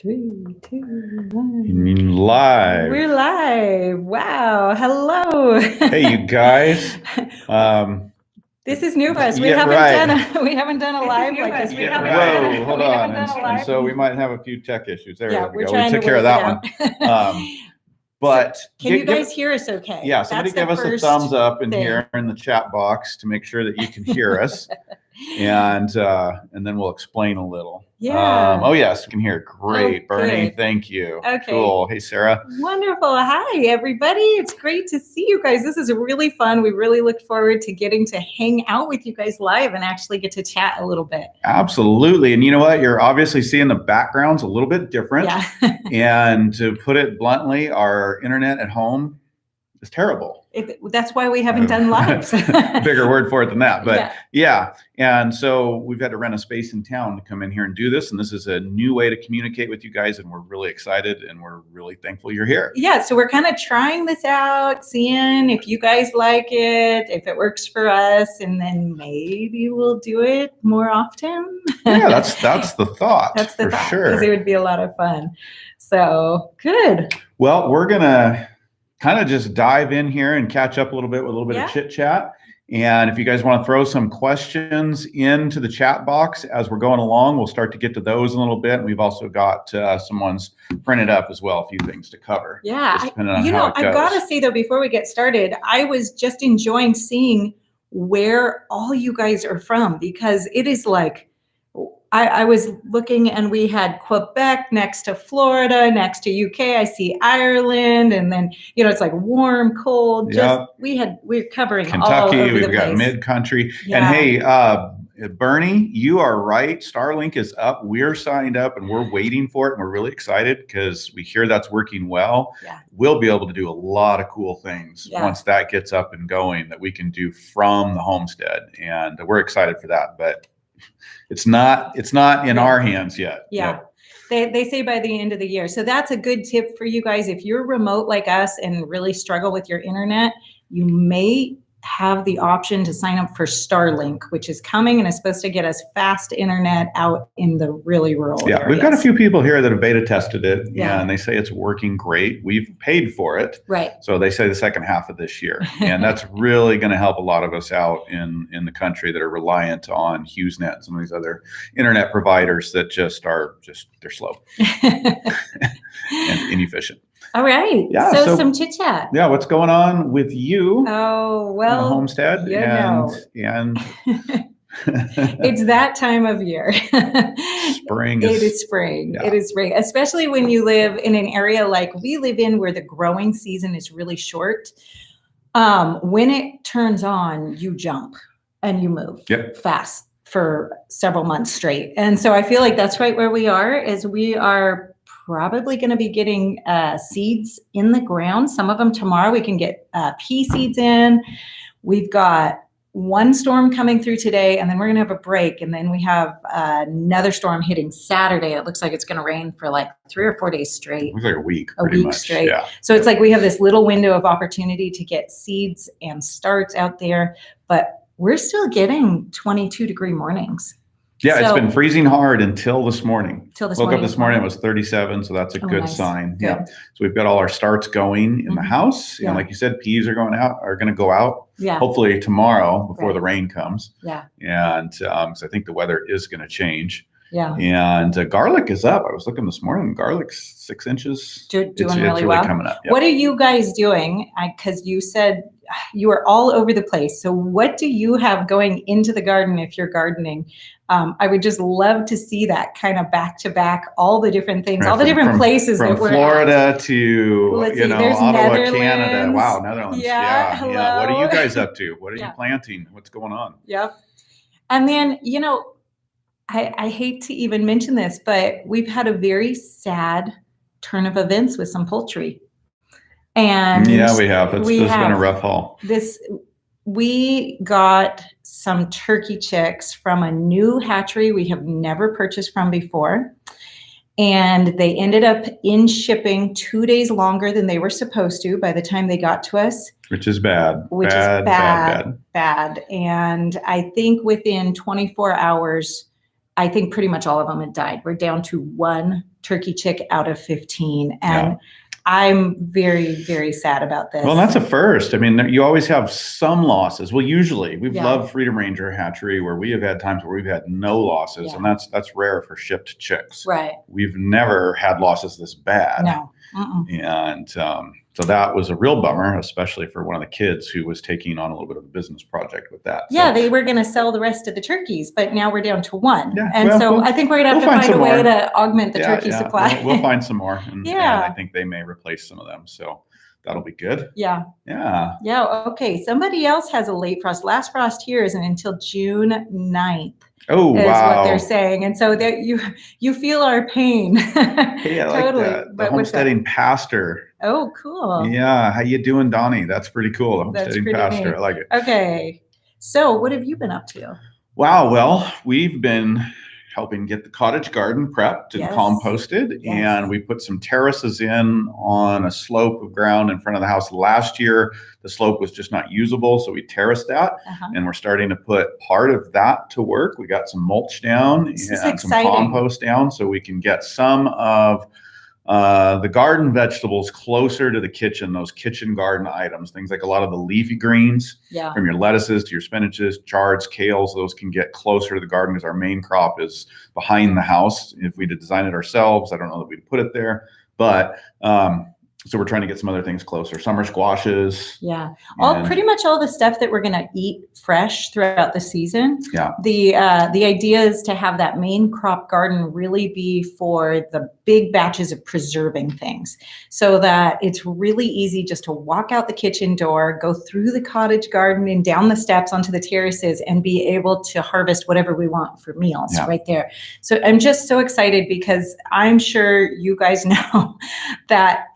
3, 2, 1. Live. We're live. Wow. Hello. Hey, you guys. This is new for us. We Yeah, haven't done a live like this. Whoa, hold on. And so we might have a few tech issues. There we go. We took care of that one. But can you guys hear us okay? Yeah, somebody give us a thumbs up in here in the chat box to make sure that you can hear us. And then we'll explain a little. Yeah. Oh yes, you can hear. Great, Bernie. Good. Thank you. Okay. Cool. Hey, Sarah. Wonderful. Hi, everybody. It's great to see you guys. This is really fun. We really look forward to getting to hang out with you guys live and actually get to chat a little bit. Absolutely. And you know what? You're obviously seeing the backgrounds a little bit different. Yeah. And to put it bluntly, our internet at home is terrible. That's why we haven't done lives. Bigger word for it than that. But yeah. And so we've had to rent a space in town to come in here and do this. And this is a new way to communicate with you guys. And we're really excited and we're really thankful you're here. Yeah. So we're kind of trying this out, seeing if you guys like it, if it works for us, and then maybe we'll do it more often. Yeah, that's the thought. That's the thought. Sure. Because it would be a lot of fun. So good. Well, we're going to kind of just dive in here and catch up a little bit with a little bit of chit chat. And if you guys want to throw some questions into the chat box as we're going along, we'll start to get to those in a little bit. And we've also got some ones printed up as well, a few things to cover. Yeah. I've got to say though, before we get started, I was just enjoying seeing where all you guys are from, because it is like, I was looking and we had Quebec next to Florida, next to UK. I see Ireland, and then, it's like warm, cold. Just we're covering Kentucky, all over the we've place. got mid-country. Yeah. And hey, Bernie, you are right. Starlink is up. We're signed up and we're waiting for it. And we're really excited because we hear that's working well. Yeah. We'll be able to do a lot of cool things once that gets up and going that we can do from the homestead. And we're excited for that. But it's not in our hands yet. Yeah. They say by the end of the year. So that's a good tip for you guys. If you're remote like us and really struggle with your internet, you may have the option to sign up for Starlink, which is coming and is supposed to get us fast internet out in the really rural areas. We've got a few people here that have beta tested it, and they say it's working great. We've paid for it. Right. So they say the second half of this year. And that's really going to help a lot of us out in the country that are reliant on HughesNet and some of these other internet providers that they're slow and inefficient. All right. Yeah, so some chit chat. Yeah. What's going on with you? Oh, well, homestead and it's that time of year. Spring. It is spring. Yeah. It is spring, especially when you live in an area like we live in where the growing season is really short. When it turns on, you jump and you move fast for several months straight. And so I feel like that's right where we are, is we are probably going to be getting seeds in the ground. Some of them tomorrow. We can get pea seeds in. We've got one storm coming through today, and then we're going to have a break. And then we have another storm hitting Saturday. It looks like it's going to rain for like 3 or 4 days straight. Looks like a week straight. Yeah. So it's like we have this little window of opportunity to get seeds and starts out there, but we're still getting 22-degree mornings. Yeah, it's been freezing hard until this morning. Woke up this morning, it was 37, so that's a good sign. Good. Yeah. So we've got all our starts going in the house. And like you said, peas are going to go out. Yeah. Hopefully tomorrow before the rain comes. Yeah. And so I think the weather is going to change. Yeah. And garlic is up. I was looking this morning. Garlic's 6 inches. Doing it's really well. Coming up. What are you guys doing? Because you said you are all over the place. So what do you have going into the garden if you're gardening? I would just love to see that kind of back to back, all the different things, all the different places that we're Florida to Ottawa, Canada. Wow, Netherlands. Yeah. Hello. Yeah. What are you guys up to? What are you planting? What's going on? Yep. And then, I hate to even mention this, but we've had a very sad turn of events with some poultry. And we have. It's been a rough haul. We got some turkey chicks from a new hatchery we have never purchased from before. And they ended up in shipping 2 days longer than they were supposed to by the time they got to us. Which is bad. Bad. And I think within 24 hours, I think pretty much all of them had died. We're down to 1 turkey chick out of 15. And I'm very, very sad about this. Well, that's a first. I mean, you always have some losses. Well, usually we've loved Freedom Ranger Hatchery where we have had times where we've had no losses, and that's rare for shipped chicks. Right. We've never had losses this bad. No. And so that was a real bummer, especially for one of the kids who was taking on a little bit of a business project with that. Yeah, they were going to sell the rest of the turkeys, but now we're down to 1. Yeah, and I think we're going to have to find a way to augment the turkey supply. We'll find some more. And I think they may replace some of them. So that'll be good. Yeah. Yeah. Yeah. Okay. Somebody else has a late frost. Last frost here isn't until June 9th. Oh, is wow. what they're saying. And so that you feel our pain. Hey, I like Totally. that. The Homesteading Pastor. Oh, cool. Yeah. How you doing, Donnie? That's pretty cool. The Homesteading Pastor. Neat. I like it. Okay. So what have you been up to? Wow. Well, we've been helping get the cottage garden prepped and composted. And we put some terraces in on a slope of ground in front of the house. Last year, the slope was just not usable, so we terraced that. And we're starting to put part of that to work. We got some mulch down and some compost down so we can get some of the garden vegetables closer to the kitchen, those kitchen garden items, things like a lot of the leafy greens from your lettuces to your spinaches, chards, kales, those can get closer to the garden because our main crop is behind the house. If we did design it ourselves, I don't know that we'd put it there, but so we're trying to get some other things closer. Summer squashes. Yeah. Pretty much all the stuff that we're going to eat fresh throughout the season. Yeah. The idea is to have that main crop garden really be for the big batches of preserving things so that it's really easy just to walk out the kitchen door, go through the cottage garden and down the steps onto the terraces and be able to harvest whatever we want for meals right there. So I'm just so excited because I'm sure you guys know that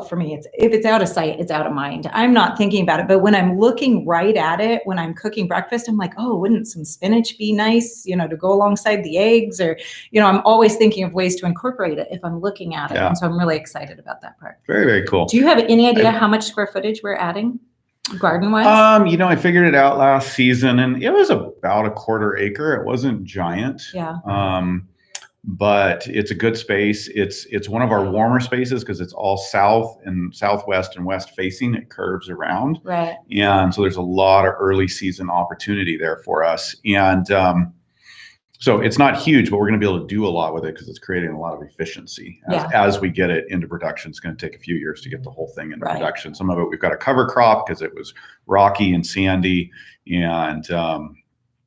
for me, if it's out of sight, it's out of mind. I'm not thinking about it. But when I'm looking right at it, when I'm cooking breakfast, I'm like, oh, wouldn't some spinach be nice, to go alongside the eggs? Or, I'm always thinking of ways to incorporate it if I'm looking at it. And so I'm really excited about that part. Very, very cool. Do you have any idea how much square footage we're adding garden-wise? I figured it out last season and it was about a 1/4 acre. It wasn't giant. Yeah. But it's a good space. It's one of our warmer spaces because it's all south and southwest and west facing. It curves around. Right. And so there's a lot of early season opportunity there for us. And so it's not huge, but we're going to be able to do a lot with it because it's creating a lot of efficiency. As we get it into production, it's going to take a few years to get the whole thing into production. Some of it we've got a cover crop because it was rocky and sandy, and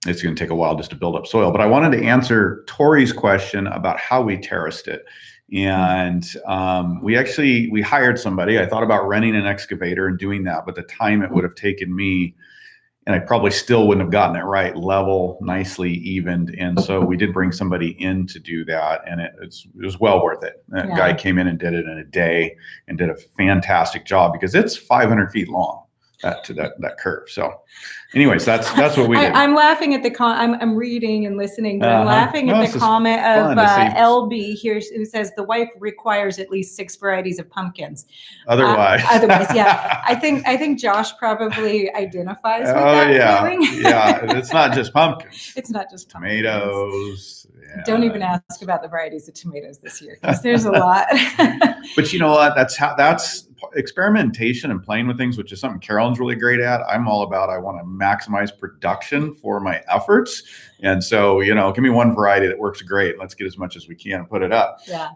it's going to take a while just to build up soil. But I wanted to answer Tori's question about how we terraced it. And we hired somebody. I thought about renting an excavator and doing that, but the time it would have taken me, and I probably still wouldn't have gotten it right, level, nicely evened. And so we did bring somebody in to do that, and it was well worth it. That guy came in and did it in a day and did a fantastic job because it's 500 feet long. That curve. So anyways, that's what we did. I'm laughing at I'm reading and listening, but I'm laughing at the comment of LB here who says the wife requires at least 6 varieties of pumpkins. Otherwise, yeah. I think Josh probably identifies with that feeling. It's not just pumpkins. It's not just tomatoes. Yeah. Don't even ask about the varieties of tomatoes this year because there's a lot. But you know what? That's experimentation and playing with things, which is something Carolyn's really great at. I'm all about, I want to maximize production for my efforts. And so, give me one variety that works great. Let's get as much as we can and put it up. Yeah.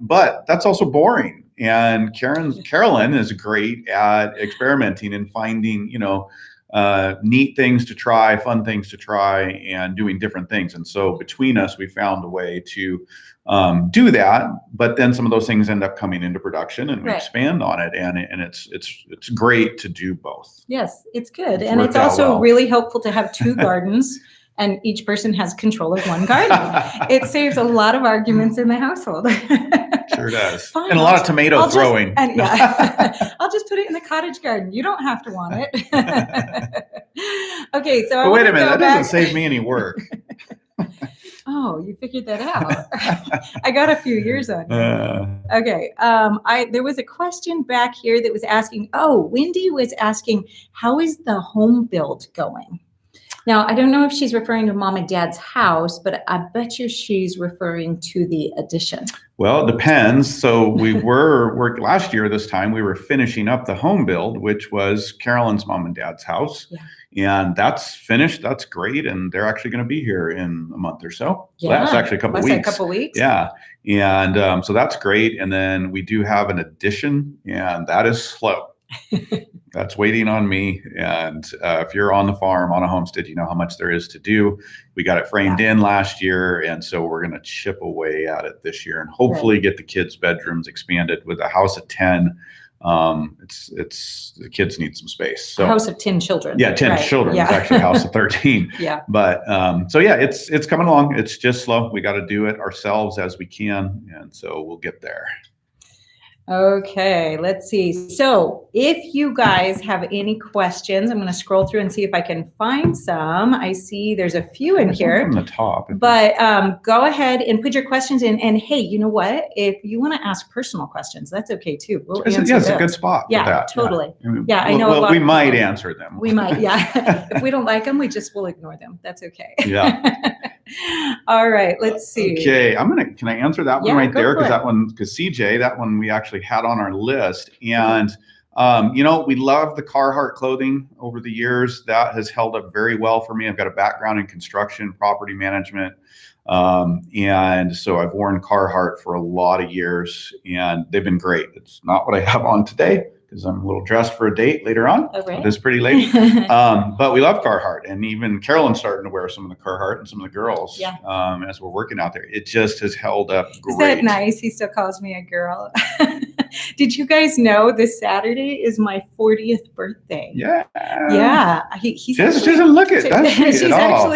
But that's also boring. And Carolyn is great at experimenting and finding, neat things to try, fun things to try, and doing different things. And so between us, we found a way to do that. But then some of those things end up coming into production, and we expand on it. And it's great to do both. Yes, it's good, and it's also really helpful to have 2 gardens. And each person has control of one garden. It saves a lot of arguments in the household. Sure does. Fine, and a lot of tomato throwing. I'll just put it in the cottage garden. You don't have to want it. Okay, so wait a minute. That doesn't save me any work. Oh, you figured that out. I got a few years on you. Okay. There was a question back here that was asking, Wendy was asking, how is the home build going? Now, I don't know if she's referring to mom and dad's house, but I bet you she's referring to the addition. Well, it depends. So we were last year, this time, we were finishing up the home build, which was Carolyn's mom and dad's house. Yeah. And that's finished. That's great. And they're actually going to be here in a month or so. Yeah. Well, that's actually a couple weeks. A couple weeks. Yeah. And so that's great. And then we do have an addition, and that is slow. That's waiting on me. And if you're on the farm, on a homestead, you know how much there is to do. We got it framed in last year. And so we're going to chip away at it this year and hopefully get the kids' bedrooms expanded. With a house of 10. It's the kids need some space. So a house of 10 children. Yeah, 10 children. Yeah. It's actually a house of 13. Yeah. But so yeah, it's coming along. It's just slow. We got to do it ourselves as we can. And so we'll get there. Okay, let's see. So if you guys have any questions, I'm going to scroll through and see if I can find some. I see there's a few in here. From the top. But go ahead and put your questions in. And hey, you know what? If you want to ask personal questions, that's okay too. We'll answer those. It's a good spot for that. Totally. Yeah, I know. We might answer them. We might, yeah. If we don't like them, will ignore them. That's okay. Yeah. All right, let's see. Okay, can I answer that one right there? Because CJ, that one we actually had on our list. And, we love the Carhartt clothing over the years. That has held up very well for me. I've got a background in construction, property management. And so I've worn Carhartt for a lot of years, and they've been great. It's not what I have on today, because I'm a little dressed for a date later on with this pretty lady. But we love Carhartt, and even Carolyn's starting to wear some of the Carhartt, and some of the girls as we're working out there. It just has held up great. Is that nice? He still calls me a girl. Did you guys know this Saturday is my 40th birthday? Yeah. Yeah. He doesn't look it. Doesn't at all.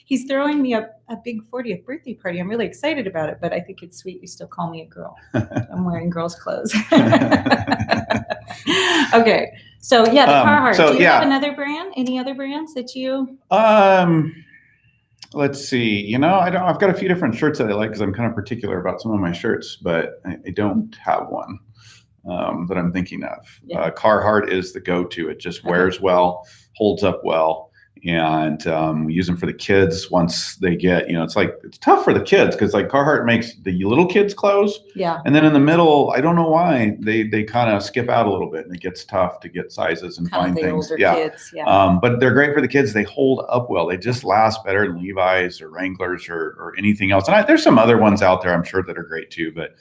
He's throwing me a big 40th birthday party. I'm really excited about it, but I think it's sweet you still call me a girl. I'm wearing girls' clothes. Okay. So yeah, the Carhartt. Do you have another brand? Any other brands that you? Let's see. I've got a few different shirts that I like because I'm kind of particular about some of my shirts, but I don't have one that I'm thinking of. Yeah. Carhartt is the go-to. It just wears well, holds up well. And we use them for the kids once they get, it's tough for the kids because like Carhartt makes the little kids clothes. Yeah. And then in the middle, I don't know why they kind of skip out a little bit, and it gets tough to get sizes and find things. Older kids, but they're great for the kids. They hold up well. They just last better than Levi's or Wranglers or anything else. And there's some other ones out there I'm sure that are great too, but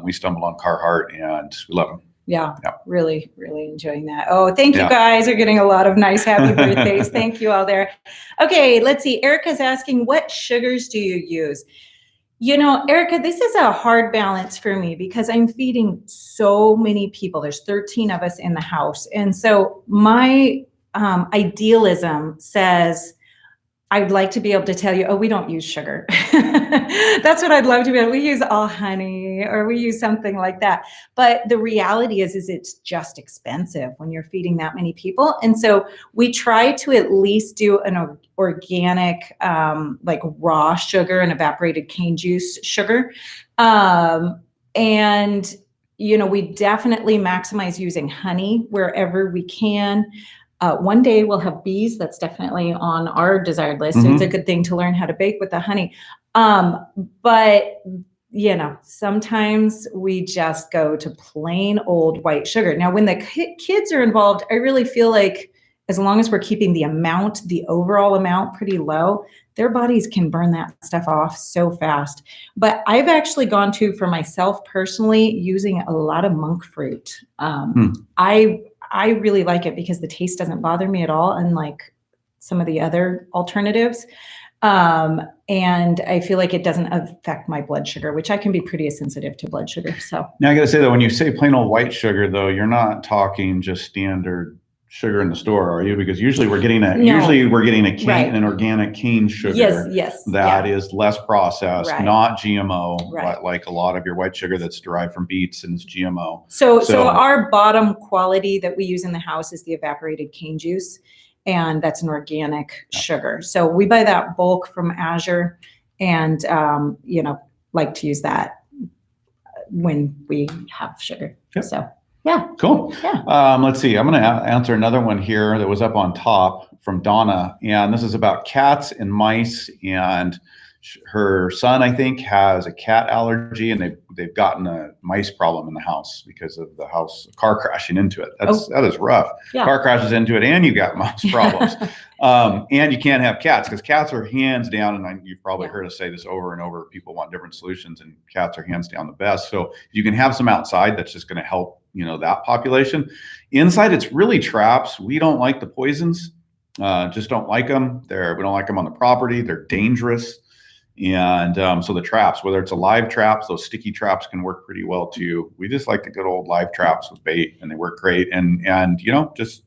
we stumbled on Carhartt and we love them. Yeah, really, really enjoying that. Oh, thank you guys. You're getting a lot of nice happy birthdays. Thank you all there. Okay, let's see. Erica's asking, what sugars do you use? Erica, this is a hard balance for me because I'm feeding so many people. There's 13 of us in the house. And so my idealism says, I'd like to be able to tell you, we don't use sugar. That's what I'd love to be able. We use all honey, or we use something like that. But the reality is it's just expensive when you're feeding that many people. And so we try to at least do an organic, like raw sugar and evaporated cane juice sugar. And, we definitely maximize using honey wherever we can. One day we'll have bees. That's definitely on our desired list. Mm-hmm. So it's a good thing to learn how to bake with the honey. But sometimes we just go to plain old white sugar. Now, when the kids are involved, I really feel like as long as we're keeping the overall amount pretty low, their bodies can burn that stuff off so fast. But I've actually gone to, for myself personally, using a lot of monk fruit. I really like it because the taste doesn't bother me at all, unlike some of the other alternatives. And I feel like it doesn't affect my blood sugar, which I can be pretty sensitive to blood sugar. So now I got to say that when you say plain old white sugar, though, you're not talking just standard sugar in the store, are you? Because usually we're getting a cane, an organic cane sugar. Yes. That is less processed, not GMO, like a lot of your white sugar that's derived from beets and it's GMO. So our bottom quality that we use in the house is the evaporated cane juice, and that's an organic sugar. So we buy that bulk from Azure, and like to use that when we have sugar. Yep. So. Yeah. Cool. Yeah. Let's see. I'm going to answer another one here that was up on top from Donna, and this is about cats and mice, and her son, I think, has a cat allergy, and they've gotten a mice problem in the house because of the car crashing into it. That is rough. Yeah. Car crashes into it, and you got mouse problems. And you can't have cats because cats are hands down, and you've probably heard us say this over and over. People want different solutions, and cats are hands down the best. So if you can have some outside, that's just going to help, that population. Inside, it's really traps. We don't like the poisons. Just don't like them. We don't like them on the property. They're dangerous. And so the traps, whether it's a live traps, those sticky traps can work pretty well too. We just like the good old live traps with bait, and they work great. And just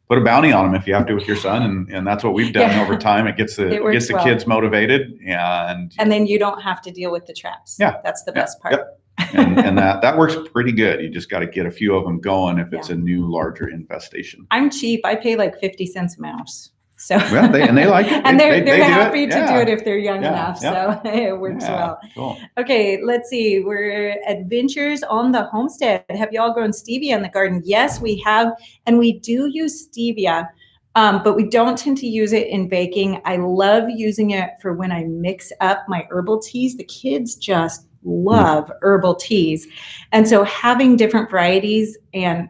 put a bounty on them if you have to with your son, and that's what we've done over time. It gets the kids motivated, and then you don't have to deal with the traps. Yeah, that's the best part. Yep. and that works pretty good. You just got to get a few of them going if it's a new larger infestation. I'm cheap. I pay like 50 cents a mouse. So they like it. And they're happy to do it if they're young enough. Yeah. So it works well. Cool. Okay, let's see. We're adventures on the homestead. Have y'all grown stevia in the garden? Yes, we have. And we do use stevia, but we don't tend to use it in baking. I love using it for when I mix up my herbal teas. The kids just love herbal teas. And so having different varieties, and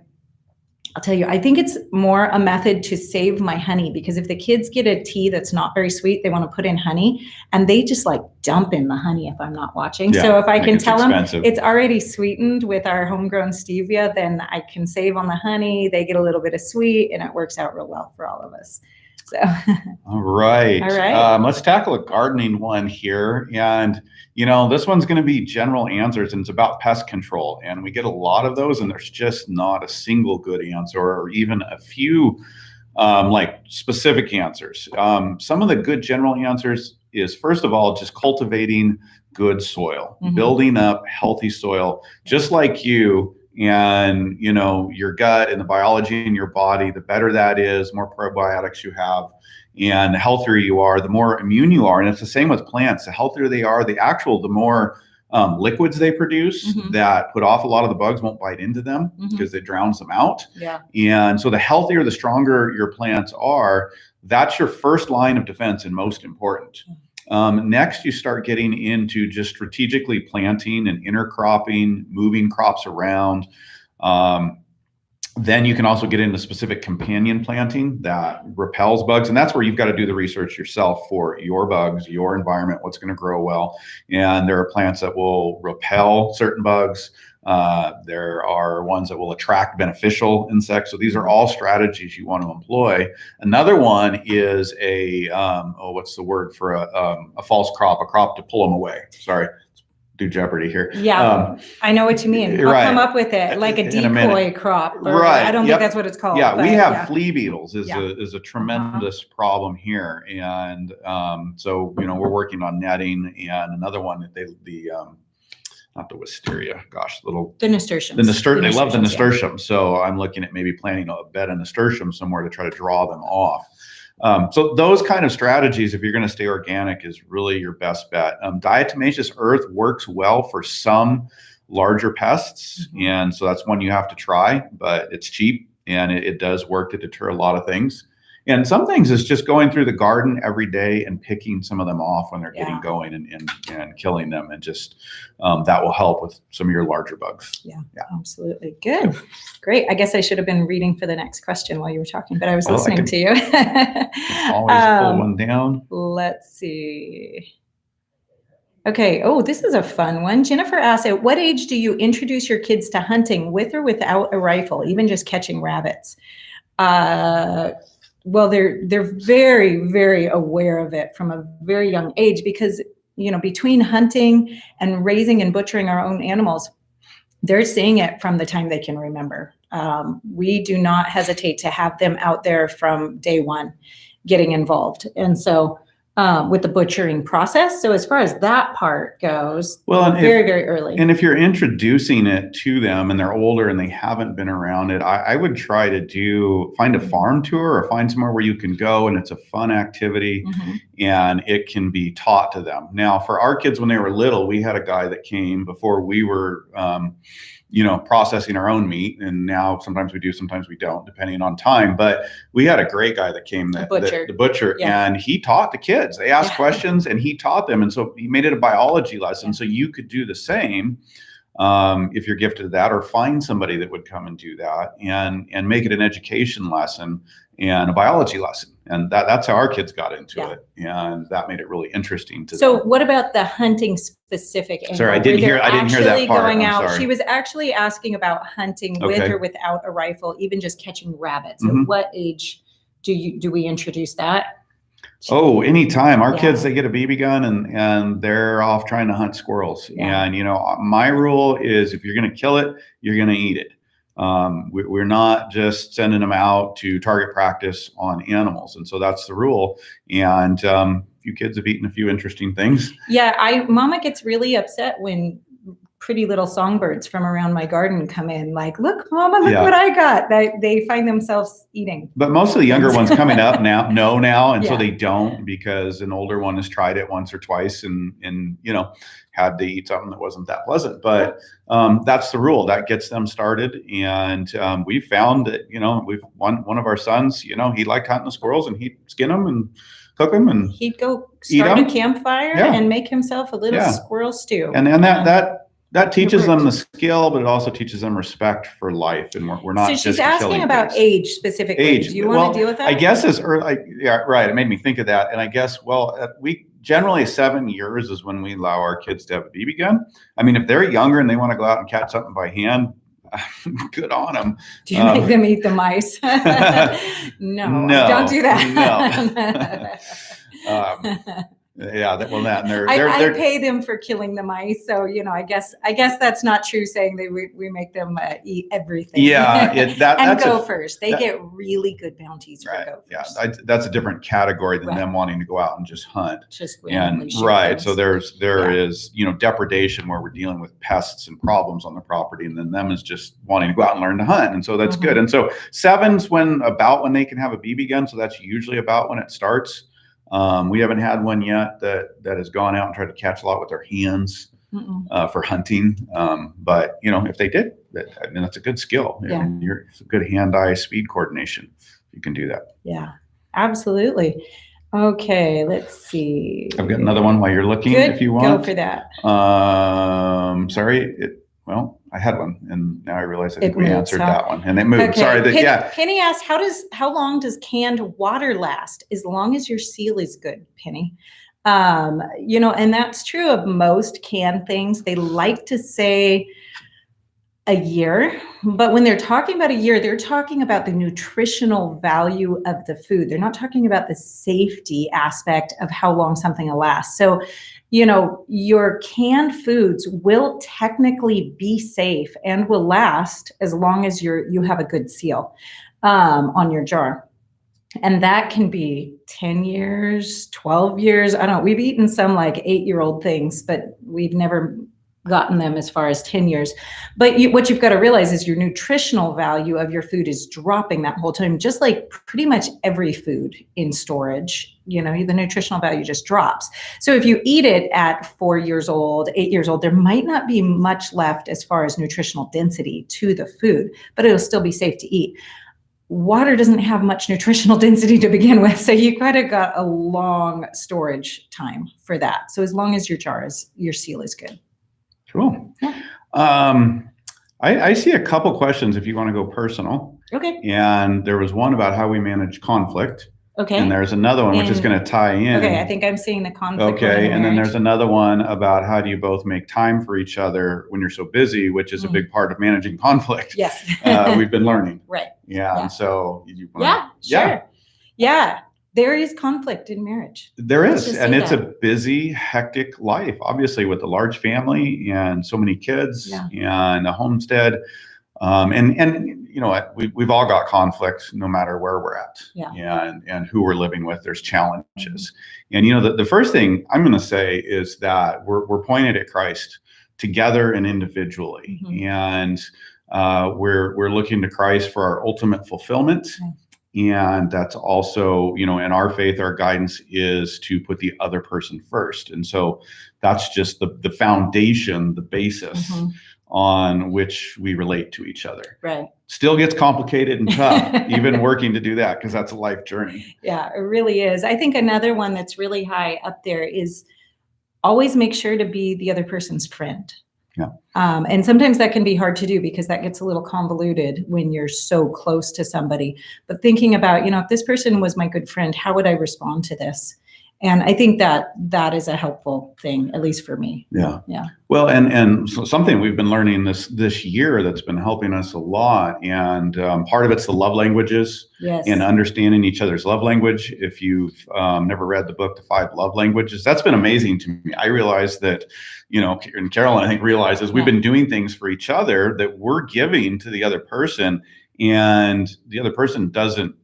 I'll tell you, I think it's more a method to save my honey, because if the kids get a tea that's not very sweet, they want to put in honey, and they just like dump in the honey if I'm not watching. So if I can tell them it's already sweetened with our homegrown stevia, then I can save on the honey. They get a little bit of sweet, and it works out real well for all of us. So all right. Let's tackle a gardening one here. And this one's going to be general answers, and it's about pest control. And we get a lot of those, and there's just not a single good answer, or even a few like specific answers. Some of the good general answers is, first of all, just cultivating good soil, building up healthy soil, just like you. And your gut and the biology in your body, the better that is, more probiotics you have, and the healthier you are, the more immune you are. And it's the same with plants. The healthier they are, the more liquids they produce that put off a lot of the bugs, won't bite into them because it drowns them out. And so the healthier, the stronger your plants are, that's your first line of defense and most important. Next, you start getting into just strategically planting and intercropping, moving crops around. Then you can also get into specific companion planting that repels bugs. And that's where you've got to do the research yourself for your bugs, your environment, what's going to grow well. And there are plants that will repel certain bugs. There are ones that will attract beneficial insects. So these are all strategies you want to employ. Another one is what's the word for a false crop, a crop to pull them away. Sorry, do Jeopardy here. Yeah, I know what you mean. I'll come up with it, like a decoy crop. I don't think that's what it's called. Yeah, we have flea beetles is a tremendous problem here. And so, we're working on netting, and another one, not the wisteria, the nasturtiums. They love the nasturtium. So I'm looking at maybe planting a bed of nasturtium somewhere to try to draw them off. So those kind of strategies, if you're going to stay organic, is really your best bet. Diatomaceous earth works well for some larger pests. And so that's one you have to try, but it's cheap, and it does work to deter a lot of things. And some things is just going through the garden every day and picking some of them off when they're getting going and killing them. And just that will help with some of your larger bugs. Yeah, absolutely. Good. Great. I guess I should have been reading for the next question while you were talking, but I was listening to you. Always pull one down. Let's see. Okay. Oh, this is a fun one. Jennifer asked, at what age do you introduce your kids to hunting with or without a rifle, even just catching rabbits? Well, they're very, very aware of it from a very young age, because, between hunting and raising and butchering our own animals, they're seeing it from the time they can remember. We do not hesitate to have them out there from day one getting involved. And so with the butchering process. So as far as that part goes, very, very early. And if you're introducing it to them and they're older and they haven't been around it, I would try to find a farm tour or find somewhere where you can go and it's a fun activity and it can be taught to them. Now, for our kids, when they were little, we had a guy that came before we were, processing our own meat. And now sometimes we do, sometimes we don't, depending on time. But we had a great guy that came, the butcher, and he taught the kids. They asked questions and he taught them. And so he made it a biology lesson. So you could do the same if you're gifted that, or find somebody that would come and do that and make it an education lesson and a biology lesson. And that's how our kids got into it. And that made it really interesting to them. So what about the hunting specific angle? Sorry, I didn't hear that part. Going I'm out. sorry. She was actually asking about hunting with or without a rifle, even just catching rabbits. At what age do we introduce that? Oh, anytime. Our kids, they get a BB gun and they're off trying to hunt squirrels. And, my rule is if you're going to kill it, you're going to eat it. We're not just sending them out to target practice on animals. And so that's the rule. And you kids have eaten a few interesting things. Yeah, Mama gets really upset when pretty little songbirds from around my garden come in, like, look, Mama, look what I got. They find themselves eating. But most of the younger ones coming up now, and so they don't, because an older one has tried it once or twice and had to eat something that wasn't that pleasant. But that's the rule that gets them started. And we found that, we've one of our sons, he liked hunting the squirrels, and he'd skin them and cook them, and he'd go start a campfire and make himself a little squirrel stew. And that teaches them the skill, but it also teaches them respect for life. And we're not. So she's asking about age specifically. Age. Do you want to deal with that? I guess as early. Yeah, right. It made me think of that. And I guess, we generally 7 years is when we allow our kids to have a BB gun. I mean, if they're younger and they want to go out and catch something by hand, good on them. Do you make them eat the mice? No, don't do that. No. They're I pay them for killing the mice, so I guess that's not true. Saying that we make them eat everything. That's gophers. They get really good bounties for gophers. Yeah, that's a different category than them wanting to go out and just hunt. Just So there is depredation where we're dealing with pests and problems on the property, and then them is just wanting to go out and learn to hunt, and so that's good. And so 7's when they can have a BB gun. So that's usually about when it starts. We haven't had one yet that has gone out and tried to catch a lot with their hands for hunting. But if they did, that's a good skill. And it's a good hand-eye speed coordination. You can do that. Yeah, absolutely. Okay, let's see. I've got another one while you're looking. If you want, go for that. Sorry. I had one, and now I realize I think we answered that one, and it moved. Okay. Sorry. Penny asked, how long does canned water last? As long as your seal is good, Penny. And that's true of most canned things. They like to say a year, but when they're talking about a year, they're talking about the nutritional value of the food. They're not talking about the safety aspect of how long something will last. So, your canned foods will technically be safe and will last as long as you have a good seal on your jar. And that can be 10 years, 12 years. I don't know. We've eaten some like 8-year-old things, but we've never gotten them as far as 10 years. But what you've got to realize is your nutritional value of your food is dropping that whole time, just like pretty much every food in storage. The nutritional value just drops. So if you eat it at 4 years old, 8 years old, there might not be much left as far as nutritional density to the food, but it'll still be safe to eat. Water doesn't have much nutritional density to begin with, so you kind of got a long storage time for that. So as long as your seal is good. Cool. I see a couple questions if you want to go personal. Okay. And there was one about how we manage conflict. Okay. And there's another one which is going to tie in. Okay, I think I'm seeing the conflict. Okay, and then there's another one about how do you both make time for each other when you're so busy, which is a big part of managing conflict. Yes. We've been learning. Right. Yeah. And so sure. Yeah. There is conflict in marriage. There is, and it's a busy, hectic life, obviously, with a large family and so many kids and a homestead. And you know what, we've all got conflict no matter where we're at and who we're living with. There's challenges. And, the first thing I'm going to say is that we're pointed at Christ together and individually. And we're looking to Christ for our ultimate fulfillment. And that's also, in our faith, our guidance is to put the other person first. And so that's just the foundation, the basis on which we relate to each other. Right. Still gets complicated and tough, even working to do that, because that's a life journey. Yeah, it really is. I think another one that's really high up there is always make sure to be the other person's friend. Yeah. And sometimes that can be hard to do because that gets a little convoluted when you're so close to somebody. But thinking about, if this person was my good friend, how would I respond to this? And I think that is a helpful thing, at least for me. Yeah. Yeah. Well, and so something we've been learning this year that's been helping us a lot, and part of it's the love languages. Yes. And understanding each other's love language. If you've never read the book, The 5 Love Languages, that's been amazing to me. I realized that, and Carolyn, I think, realizes we've been doing things for each other that we're giving to the other person, and the other person doesn't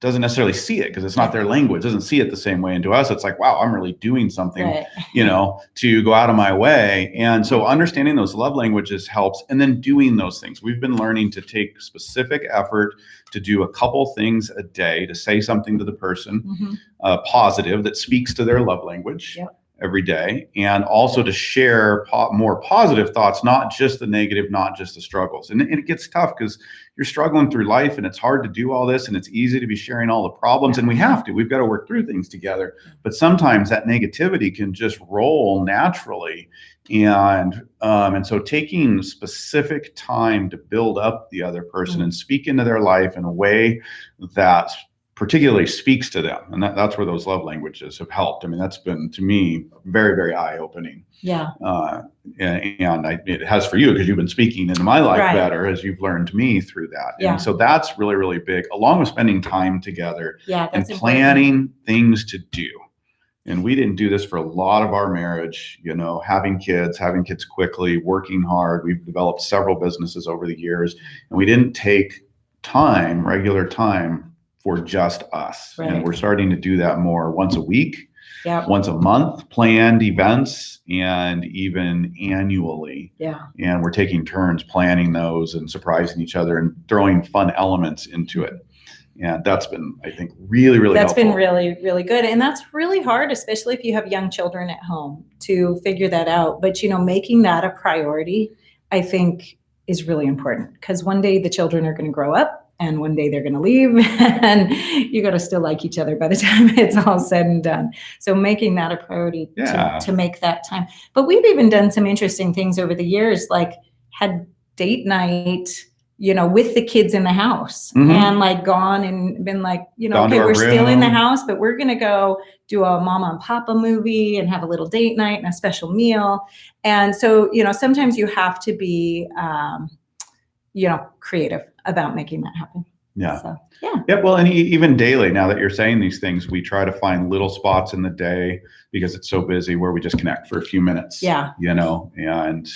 necessarily see it because it's not their language, doesn't see it the same way. And to us, it's like, wow, I'm really doing something, Right. To go out of my way. And so understanding those love languages helps. And then doing those things. We've been learning to take specific effort to do a couple things a day, to say something to the person positive that speaks to their love language. Yep. Every day, and also to share more positive thoughts, not just the negative, not just the struggles. And it gets tough because you're struggling through life and it's hard to do all this, and it's easy to be sharing all the problems, and we've got to work through things together. But sometimes that negativity can just roll naturally. And so taking specific time to build up the other person and speak into their life in a way that particularly speaks to them. And that's where those love languages have helped. I mean, that's been, to me, very, very eye-opening. Yeah. It has for you because you've been speaking into my life better as you've learned me through that. Yeah. And so that's really, really big, along with spending time together and planning things to do. And we didn't do this for a lot of our marriage, having kids quickly, working hard. We've developed several businesses over the years, and we didn't take regular time for just us. Right. And we're starting to do that more once a week, once a month, planned events, and even annually. Yeah. And we're taking turns planning those and surprising each other and throwing fun elements into it. And that's been, I think, really, really helpful. That's been really, really good. And that's really hard, especially if you have young children at home, to figure that out. But, making that a priority, I think, is really important, because one day the children are going to grow up, and one day they're going to leave, and you got to still like each other by the time it's all said and done. So making that a priority to make that time. But we've even done some interesting things over the years, like had date night, with the kids in the house, and gone and been okay, we're still in the house, but we're going to go do a mama and papa movie and have a little date night and a special meal. And so, sometimes you have to be, creative about making that happen. Yeah. So, yeah. Well, and even daily, now that you're saying these things, we try to find little spots in the day, because it's so busy, where we just connect for a few minutes. Yeah. And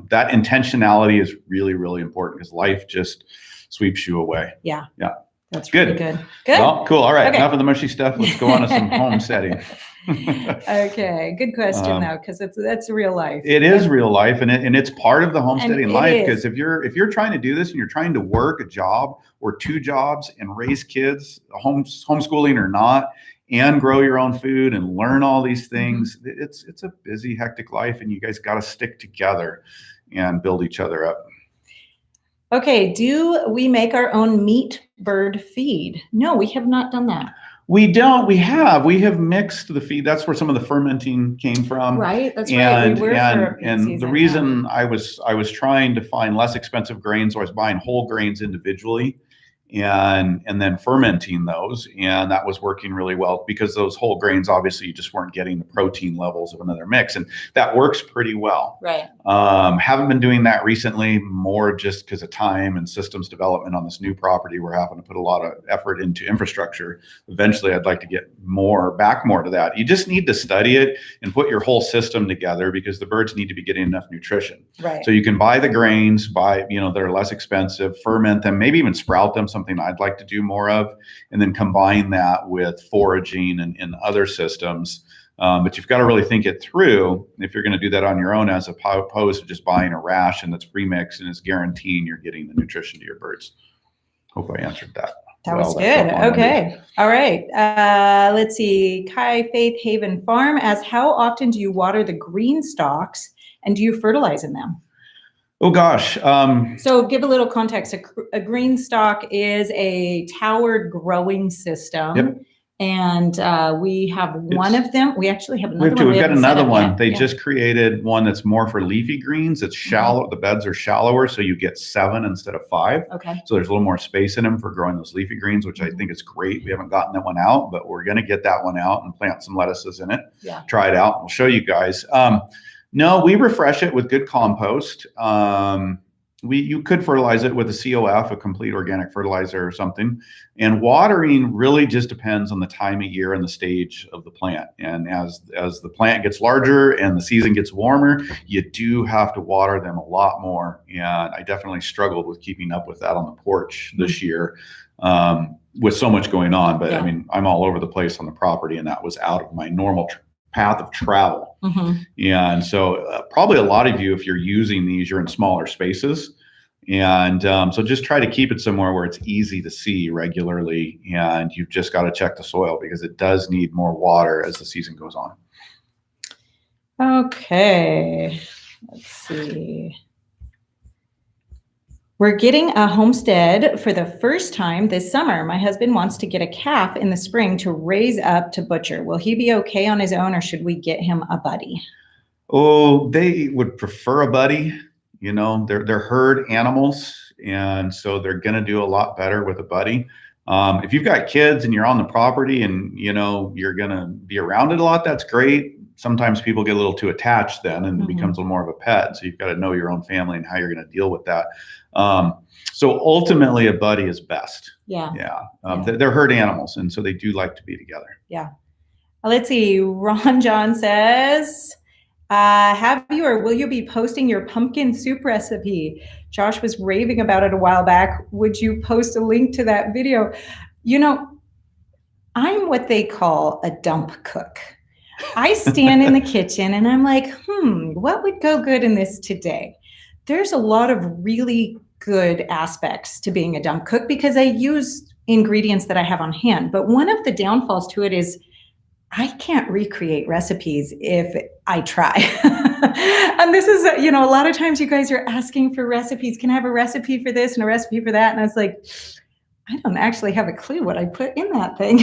that intentionality is really, really important, because life just sweeps you away. Yeah. Yeah. That's good. Really good. Good. Well, cool. All right. Okay. Enough of the mushy stuff. Let's go on to some homesteading. Okay. Good question, though, because that's real life. It is real life, and it's part of the homesteading life. Because if you're trying to do this and you're trying to work a job or 2 jobs and raise kids, homeschooling or not, and grow your own food and learn all these things, it's a busy, hectic life, and you guys got to stick together and build each other up. Okay, do we make our own meat bird feed? No, we have not done that. We don't. We have mixed the feed. That's where some of the fermenting came from. Right. That's right. We were and the reason I was trying to find less expensive grains, so I was buying whole grains individually, and then fermenting those, and that was working really well, because those whole grains, obviously, you just weren't getting the protein levels of another mix, and that works pretty well. Right. Haven't been doing that recently, more just because of time and systems development on this new property. We're having to put a lot of effort into infrastructure. Eventually, I'd like to get back more to that. You just need to study it and put your whole system together, because the birds need to be getting enough nutrition. Right. So you can buy the grains, that are less expensive, ferment them, maybe even sprout them, something I'd like to do more of, and then combine that with foraging and other systems. But you've got to really think it through if you're going to do that on your own, as opposed to just buying a ration that's pre-mixed and is guaranteeing you're getting the nutrition to your birds. Hope I answered that. That was good. Okay. All right. Let's see. Kai Faith Haven Farm asks, how often do you water the green stalks and do you fertilize in them? Oh gosh. So give a little context. A green stalk is a towered growing system. Yep. And we have one of them. We actually have another one. We've got another one. They just created one that's more for leafy greens. It's shallow. The beds are shallower, so you get 7 instead of 5. Okay. So there's a little more space in them for growing those leafy greens, which I think is great. We haven't gotten that one out, but we're going to get that one out and plant some lettuces in it. Yeah. Try it out. We'll show you guys. No, we refresh it with good compost. You could fertilize it with a COF, a complete organic fertilizer or something. And watering really just depends on the time of year and the stage of the plant. And as the plant gets larger and the season gets warmer, you do have to water them a lot more. And I definitely struggled with keeping up with that on the porch this year with so much going on. But I mean, I'm all over the place on the property, and that was out of my normal path of travel. And so probably a lot of you, if you're using these, you're in smaller spaces. And so just try to keep it somewhere where it's easy to see regularly. And you've just got to check the soil because it does need more water as the season goes on. Okay. Let's see. We're getting a homestead for the first time this summer. My husband wants to get a calf in the spring to raise up to butcher. Will he be okay on his own, or should we get him a buddy? Oh, they would prefer a buddy. You know, they're herd animals, and so they're going to do a lot better with a buddy. If you've got kids and you're on the property and, you know, you're going to be around it a lot, that's great. Sometimes people get a little too attached then and it becomes a little more of a pet. So you've got to know your own family and how you're going to deal with that. So ultimately a buddy is best. Yeah. They're herd animals, and so they do like to be together. Yeah. Let's see. Ron John says, have you or will you be posting your pumpkin soup recipe? Josh was raving about it a while back. Would you post a link to that video? You know, I'm what they call a dump cook. I stand in the kitchen and I'm like, what would go good in this today? There's a lot of really good aspects to being a dump cook because I use ingredients that I have on hand. But one of the downfalls to it is I can't recreate recipes if I try. And this is, you know, a lot of times you guys are asking for recipes. Can I have a recipe for this and a recipe for that? And I was like, I don't actually have a clue what I put in that thing.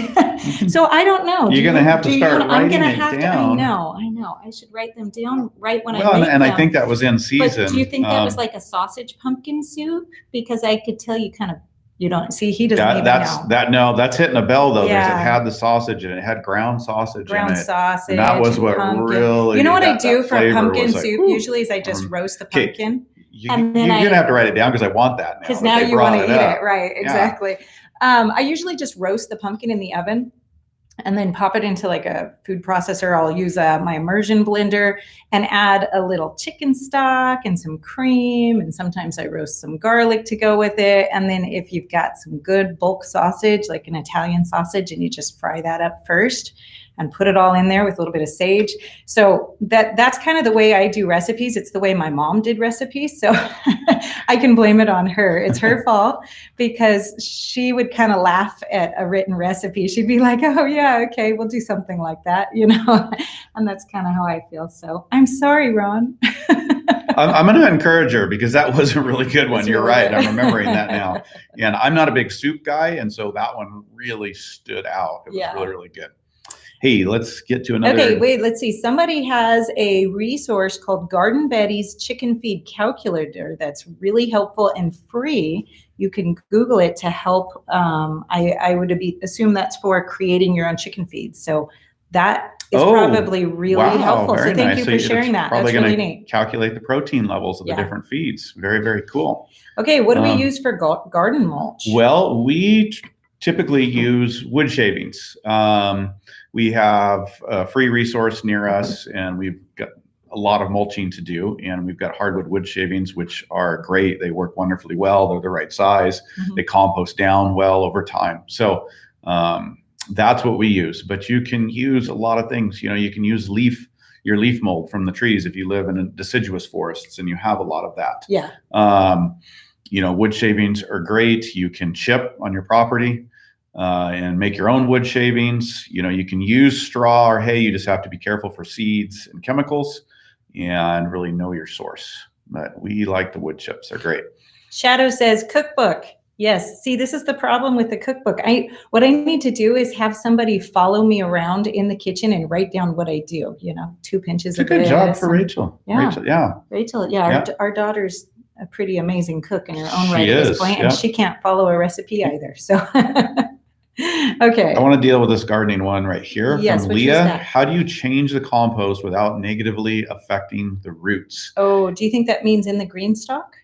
So I don't know. You're going to have to start writing it down. I know. I should write them down right when I make them. And I think that was in season. But do you think that was like a sausage pumpkin soup? Because I could tell you kind of, you don't see, he doesn't even know. That's hitting a bell though. Yeah. It had the sausage and it had ground sausage in it. Sausage. And that was what pumpkin. Really, you know what I do for pumpkin soup usually is I just roast the pumpkin. You're going to have to write it down because I want that now. Because now you want to eat it. Right, exactly. Yeah. I usually just roast the pumpkin in the oven and then pop it into like a food processor. I'll use my immersion blender and add a little chicken stock and some cream. And sometimes I roast some garlic to go with it. And then if you've got some good bulk sausage, like an Italian sausage, and you just fry that up first and put it all in there with a little bit of sage. So that's kind of the way I do recipes. It's the way my mom did recipes. So I can blame it on her. It's her fault because she would kind of laugh at a written recipe. She'd be like, oh yeah, okay, we'll do something like that, you know? And that's kind of how I feel. So I'm sorry, Ron. I'm going to encourage her because that was a really good one. You're right. I'm remembering that now. And I'm not a big soup guy. And so that one really stood out. It was really, really good. Hey, let's get to another. Okay, wait, let's see. Somebody has a resource called Garden Betty's Chicken Feed Calculator that's really helpful and free. You can Google it to help. I would assume that's for creating your own chicken feeds. So that is probably really helpful. So thank you for sharing that. That's really neat. Calculate the protein levels of the different feeds. Very, very cool. Okay, what do we use for garden mulch? Well, we typically use wood shavings. We have a free resource near us, and we've got a lot of mulching to do. And we've got hardwood wood shavings, which are great. They work wonderfully well. They're the right size. They compost down well over time. So that's what we use. But you can use a lot of things. You know, you can use your leaf mold from the trees if you live in deciduous forests, and you have a lot of that. Yeah. wood shavings are great. You can chip on your property and make your own wood shavings. You can use straw or hay. You just have to be careful for seeds and chemicals and really know your source. But we like the wood chips. They're great. Shadow says cookbook. Yes. See, this is the problem with the cookbook. What I need to do is have somebody follow me around in the kitchen and write down what I do. 2 pinches of this. It's a good job for Rachel. Yeah. Rachel, Our daughter's a pretty amazing cook in her own right She at is, this point, yeah. and she can't follow a recipe either. So, okay. I want to deal with this gardening one right here from which Leah. is that? How do you change the compost without negatively affecting the roots? Oh, do you think that means in the green stock?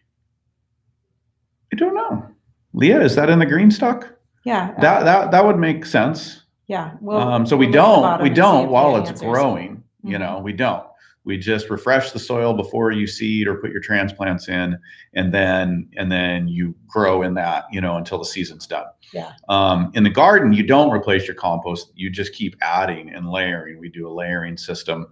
I don't know. Leah, is that in the green stock? Yeah. That would make sense. Yeah. Well, so we don't while it's growing. Mm-hmm. We don't. We just refresh the soil before you seed or put your transplants in, and then you grow in that, until the season's done. Yeah. In the garden, you don't replace your compost. You just keep adding and layering. We do a layering system,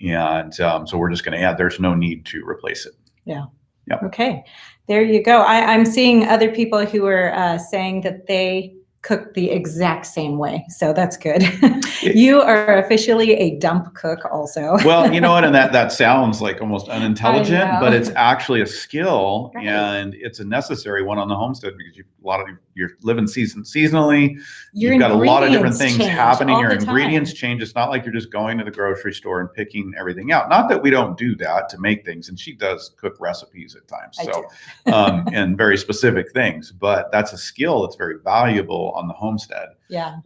and so we're just going to add. There's no need to replace it. Yeah. Yep. Okay. There you go. I'm seeing other people who are saying that they cook the exact same way. So that's good. You are officially a dump cook also. Well, you know what? And that sounds like almost unintelligent, but it's actually a skill, right. And it's a necessary one on the homestead because you're living seasonally. You've got a lot of different things happening. Your ingredients ingredients change. It's not like you're just going to the grocery store and picking everything out. Not that we don't do that to make things, and she does cook recipes at times. And very specific things, but that's a skill that's very valuable on the homestead. Yeah.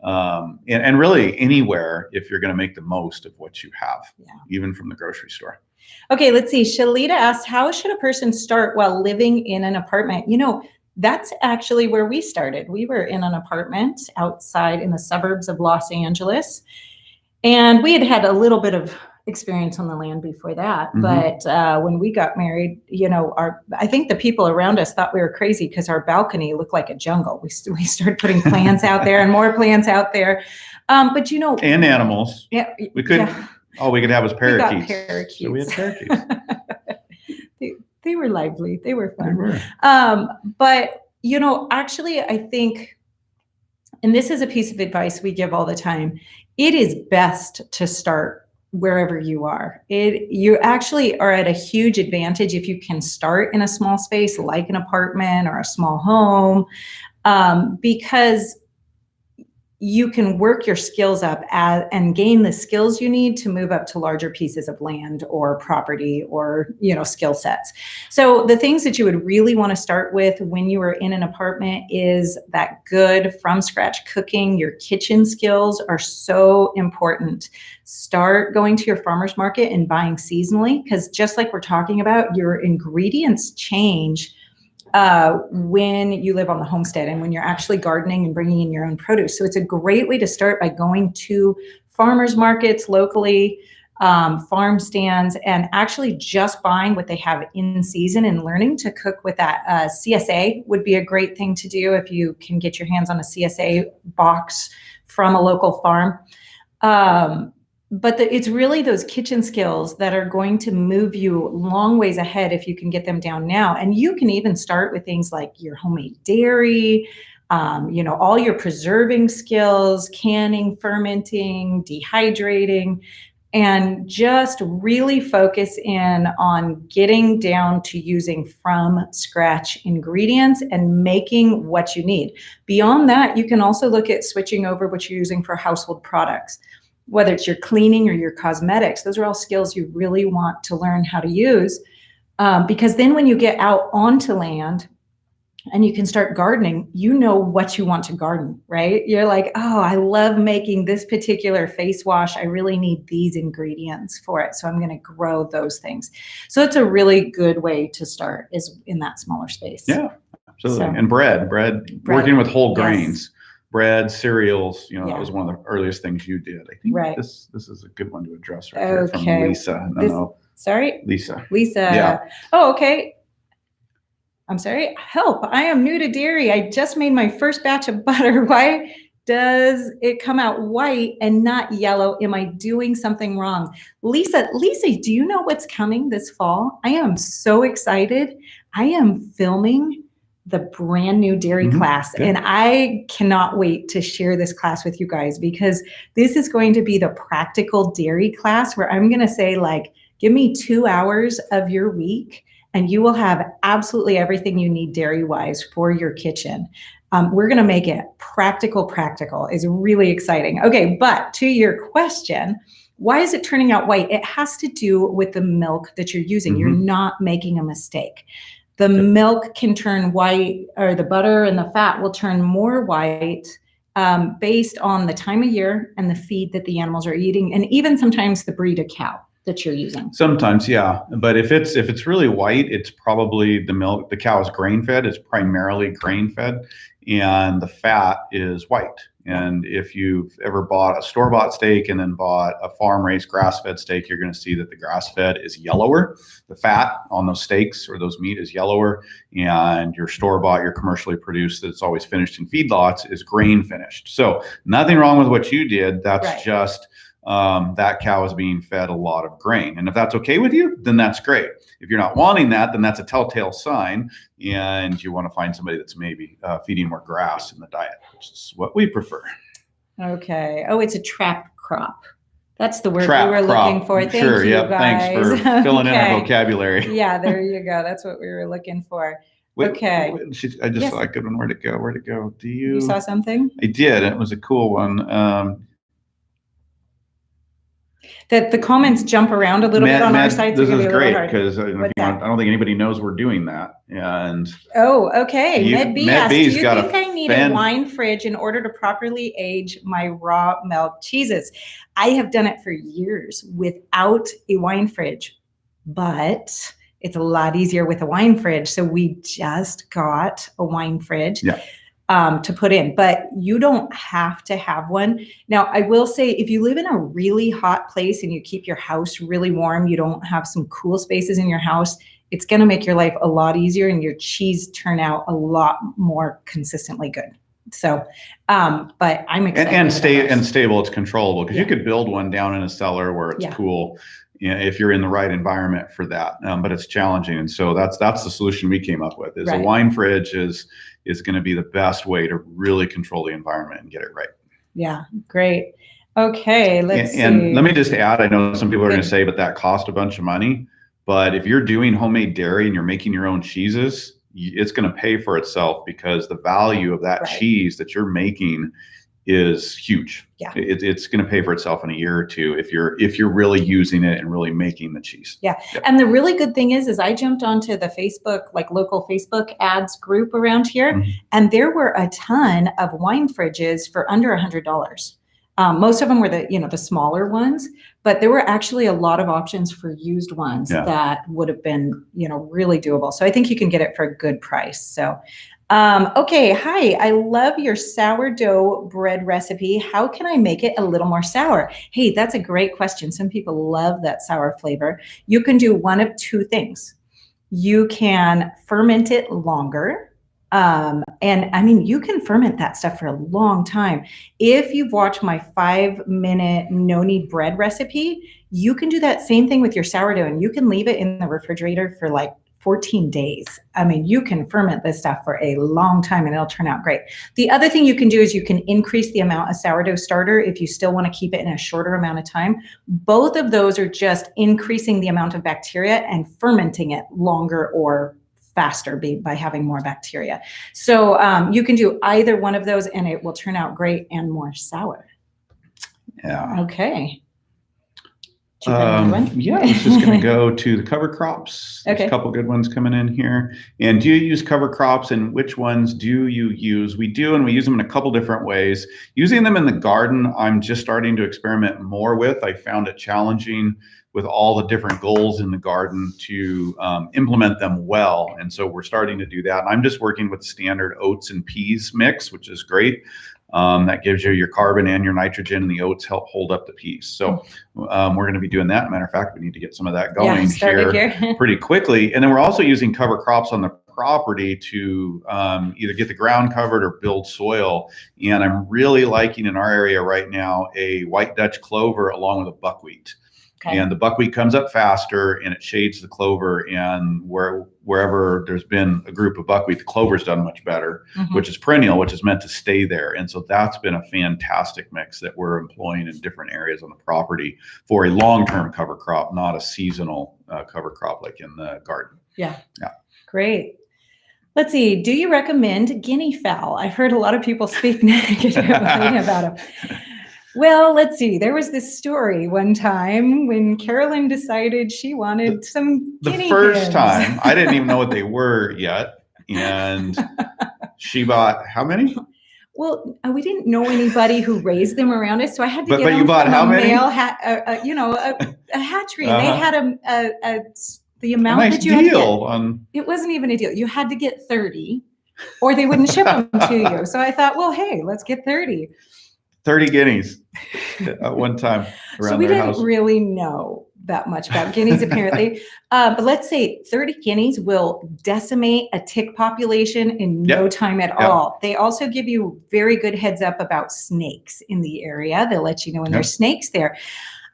And really anywhere if you're going to make the most of what you have, even from the grocery store. Okay, let's see. Shalita asks, how should a person start while living in an apartment? That's actually where we started. We were in an apartment outside in the suburbs of Los Angeles, and we had a little bit of experience on the land before that. Mm-hmm. But when we got married, I think the people around us thought we were crazy because our balcony looked like a jungle. We started putting plants out there and more plants out there. But and animals. Yeah, we couldn't. Yeah. All we could have was parakeets. We got parakeets. So we had parakeets. They were lively. They were fun. They were. But actually, I think, and this is a piece of advice we give all the time, it is best to start wherever you are. You actually are at a huge advantage if you can start in a small space like an apartment or a small home, because you can work your skills up and gain the skills you need to move up to larger pieces of land or property or, skill sets. So the things that you would really want to start with when you are in an apartment is that good from scratch cooking. Your kitchen skills are so important. Start going to your farmer's market and buying seasonally, because just like we're talking about, your ingredients change when you live on the homestead and when you're actually gardening and bringing in your own produce. So it's a great way to start by going to farmers markets locally, farm stands, and actually just buying what they have in season and learning to cook with that. CSA would be a great thing to do if you can get your hands on a CSA box from a local farm. But it's really those kitchen skills that are going to move you long ways ahead if you can get them down now. And you can even start with things like your homemade dairy, all your preserving skills, canning, fermenting, dehydrating, and just really focus in on getting down to using from scratch ingredients and making what you need. Beyond that, you can also look at switching over what you're using for household products. Whether it's your cleaning or your cosmetics, those are all skills you really want to learn how to use, because then when you get out onto land and you can start gardening, you know what you want to garden, right? You're like, oh, I love making this particular face wash. I really need these ingredients for it. So I'm going to grow those things. So it's a really good way to start, is in that smaller space. Yeah, absolutely. So, and bread, working with whole grains. Bread, cereals, that was one of the earliest things you did. I think this is a good one to address right here from Lisa. Lisa. Yeah. Oh, okay. I'm sorry. Help. I am new to dairy. I just made my first batch of butter. Why does it come out white and not yellow? Am I doing something wrong? Lisa, do you know what's coming this fall? I am so excited. I am filming the brand new dairy class. Good. And I cannot wait to share this class with you guys, because this is going to be the practical dairy class where I'm going to say, like, give me 2 hours of your week and you will have absolutely everything you need dairy-wise for your kitchen. We're going to make it practical. It's really exciting. Okay, but to your question, why is it turning out white? It has to do with the milk that you're using. You're not making a mistake. The milk can turn white, or the butter and the fat will turn more white based on the time of year and the feed that the animals are eating, and even sometimes the breed of cow that you're using. Sometimes, yeah. But if it's really white, it's probably the milk. The cow is grain fed. It's primarily grain fed, and the fat is white. And if you've ever bought a store-bought steak and then bought a farm-raised grass-fed steak, you're going to see that the grass-fed is yellower. The fat on those steaks or those meat is yellower, and your store-bought, your commercially produced, that's always finished in feedlots, is grain finished. So nothing wrong with what you did. That's just that cow is being fed a lot of grain. And if that's okay with you, then that's great. If you're not wanting that, then that's a telltale sign, and you want to find somebody that's maybe feeding more grass in the diet, which is what we prefer. Okay. Oh, it's a trap crop. That's the word Trap we were crop. looking for. Thank Sure, you, yep. guys. Thanks for filling in our vocabulary. Yeah, there you go. That's what we were looking for. Okay. I just saw a good one. Where'd it go? You saw something? I did. It was a cool one. That the comments jump around a little bit on our side. This is great, because I don't think anybody knows we're doing that. And okay. Med B asked, do you think I need a wine fridge in order to properly age my raw milk cheeses? I have done it for years without a wine fridge, but it's a lot easier with a wine fridge. So we just got a wine fridge. Yeah. To put in, but you don't have to have one. Now, I will say, if you live in a really hot place and you keep your house really warm, you don't have some cool spaces in your house, it's going to make your life a lot easier and your cheese turn out a lot more consistently good. So, but I'm excited. And stable, it's controllable, because you could build one down in a cellar where it's cool, if you're in the right environment for that. But it's challenging. And so that's the solution we came up with, is a wine fridge is going to be the best way to really control the environment and get it right. Yeah, great. Okay, let's see. And let me just add, I know some people are going to say, but that cost a bunch of money. But if you're doing homemade dairy and you're making your own cheeses, it's going to pay for itself, because the value of that cheese that you're making is huge. Yeah, it's going to pay for itself in a year or two if you're really using it and really making the cheese. Yeah. And the really good thing is I jumped onto the Facebook, like local Facebook ads group around here, and there were a ton of wine fridges for under $100. Most of them were the smaller ones, but there were actually a lot of options for used ones that would have been, really doable. So I think you can get it for a good price. So, okay. Hi, I love your sourdough bread recipe. How can I make it a little more sour? Hey, that's a great question. Some people love that sour flavor. You can do one of two things. You can ferment it longer. And I mean, you can ferment that stuff for a long time. If you've watched my 5-minute no-knead bread recipe, you can do that same thing with your sourdough, and you can leave it in the refrigerator for like 14 days. I mean, you can ferment this stuff for a long time and it'll turn out great. The other thing you can do is you can increase the amount of sourdough starter if you still want to keep it in a shorter amount of time. Both of those are just increasing the amount of bacteria and fermenting it longer or faster by having more bacteria. So you can do either one of those and it will turn out great and more sour. Yeah. Okay. Yeah, I was just going to go to the cover crops. There's a couple good ones coming in here. And do you use cover crops, and which ones do you use? We do, and we use them in a couple different ways. Using them in the garden, I'm just starting to experiment more with. I found it challenging with all the different goals in the garden to implement them well. And so we're starting to do that. And I'm just working with standard oats and peas mix, which is great. That gives you your carbon and your nitrogen, and the oats help hold up the peas. So we're going to be doing that. Matter of fact, we need to get some of that going here pretty quickly. And then we're also using cover crops on the property to either get the ground covered or build soil. And I'm really liking in our area right now a white Dutch clover along with a buckwheat. Okay. And the buckwheat comes up faster and it shades the clover. And wherever there's been a group of buckwheat, the clover's done much better, which is perennial, which is meant to stay there. And so that's been a fantastic mix that we're employing in different areas on the property for a long-term cover crop, not a seasonal cover crop like in the garden. Yeah. Yeah. Great. Let's see. Do you recommend guinea fowl? I've heard a lot of people speak negatively about them. Well, let's see. There was this story one time when Carolyn decided she wanted some guinea The first hens. time, I didn't even know what they were yet. And she bought how many? Well, we didn't know anybody who raised them around us, so I had to get But you them bought from how a many? male a hatchery. And they had the amount Nice that you had to deal get. on. It wasn't even a deal. You had to get 30 or they wouldn't ship them to you. So I thought, well, hey, let's get 30. 30 guineas at one time around So we their didn't house. really know that much about guineas apparently. But let's say 30 guineas will decimate a tick population in no time at all. They also give you very good heads up about snakes in the area. They'll let you know when there's snakes there.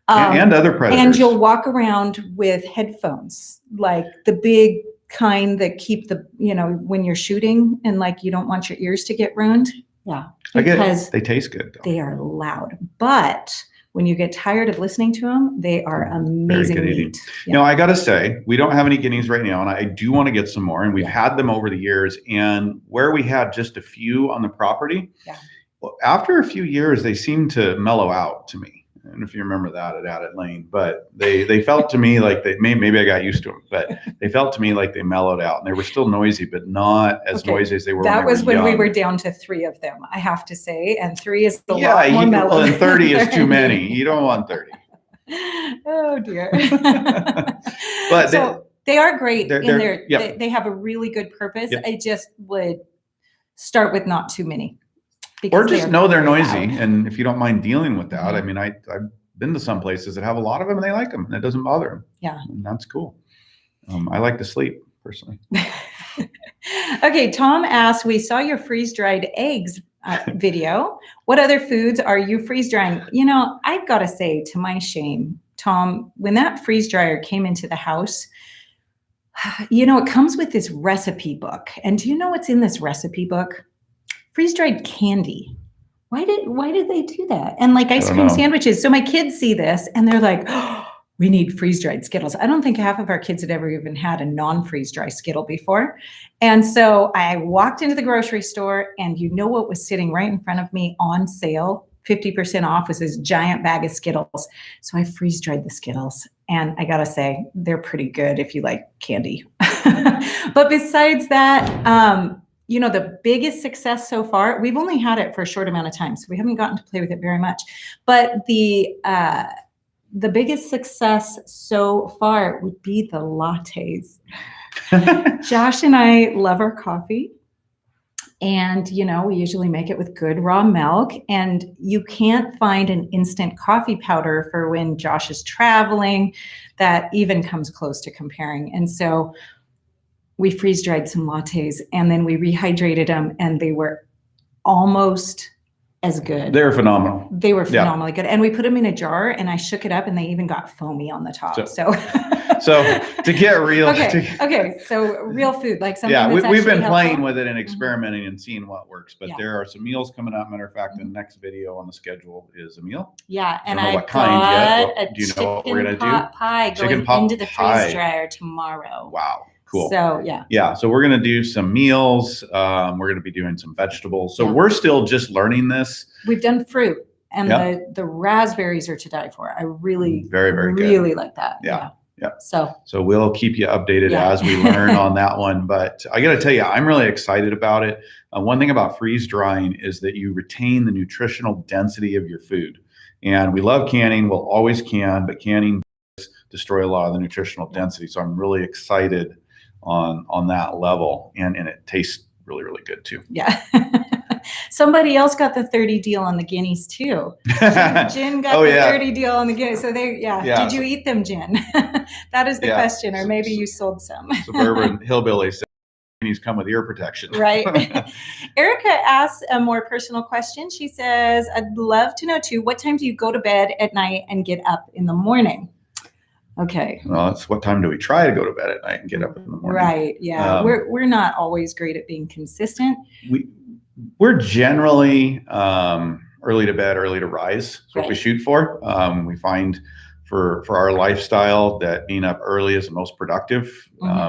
And other predators. And you'll walk around with headphones, like the big kind that keep the, when you're shooting and like you don't want your ears to get ruined. Yeah. I get it. They taste good, though. They are loud. But when you get tired of listening to them, they are amazing meat. Yeah. No, I got to say, we don't have any guineas right now, and I do want to get some more. And we've had them over the years. And where we had just a few on the property, well, after a few years, they seemed to mellow out to me. I don't know if you remember that at Added Lane, but they felt to me like maybe I got used to them, but they felt to me like they mellowed out, and they were still noisy, but not as noisy as they were. That was when we were down to 3 of them, I have to say, and 3 is a lot more mellow. Well, and 30 is too many. You don't want 30. Oh dear. But so they are great in there. Yep. They have a really good purpose. Yep. I just would start with not too many. Or just know they're noisy, and if you don't mind dealing with that, I mean, I've been to some places that have a lot of them, and they like them, and it doesn't bother them. Yeah, and that's cool. I like to sleep personally. Okay, Tom asked, we saw your freeze-dried eggs video. What other foods are you freeze-drying? I've got to say, to my shame, Tom, when that freeze dryer came into the house, it comes with this recipe book, and do you know what's in this recipe book? Freeze-dried candy. Why did they do that? And like ice cream sandwiches. So my kids see this and they're like, oh, we need freeze-dried Skittles. I don't think half of our kids had ever even had a non-freeze-dry Skittle before. And so I walked into the grocery store, and what was sitting right in front of me on sale, 50% off, was this giant bag of Skittles. So I freeze-dried the Skittles. And I gotta say, they're pretty good if you like candy. But besides that, the biggest success so far, we've only had it for a short amount of time, so we haven't gotten to play with it very much. But the biggest success so far would be the lattes. Josh and I love our coffee. And, we usually make it with good raw milk. And you can't find an instant coffee powder for when Josh is traveling that even comes close to comparing. And so we freeze-dried some lattes, and then we rehydrated them, and they were almost as good. They're phenomenal. They were phenomenally good. And we put them in a jar, and I shook it up, and they even got foamy on the top. So to get real. Okay. So real food, like something that's we've been helpful. playing with it and experimenting and seeing what works. But there are some meals coming up. Matter of fact, the next video on the schedule is a meal. Yeah, and I I've got a do you know what we're gonna pot do? pie Chicken going pot into the pie. freeze dryer tomorrow. Wow. Cool. So so we're going to do some meals. We're going to be doing some vegetables. So we're still just learning this. We've done fruit, and the raspberries are to die for. I really, very really like that. Yeah. So we'll keep you updated as we learn on that one. But I got to tell you, I'm really excited about it. One thing about freeze drying is that you retain the nutritional density of your food. And we love canning. We'll always can, but canning does destroy a lot of the nutritional density. So I'm really excited on that level, and it tastes really, really good too. Yeah. Somebody else got the 30 deal on the Guineas too. Jen got the 30 deal on the Guineas. So did you eat them, Jen? That is the question, or maybe you sold some. Suburban hillbilly said Guineas come with ear protection. Right. Erica asks a more personal question. She says, I'd love to know too, what time do you go to bed at night and get up in the morning? Okay. Well, that's what time do we try to go to bed at night and get up in the morning? Right. Yeah. We're not always great at being consistent. We're generally early to bed, early to rise. That's what we shoot for. We find for our lifestyle that being up early is the most productive.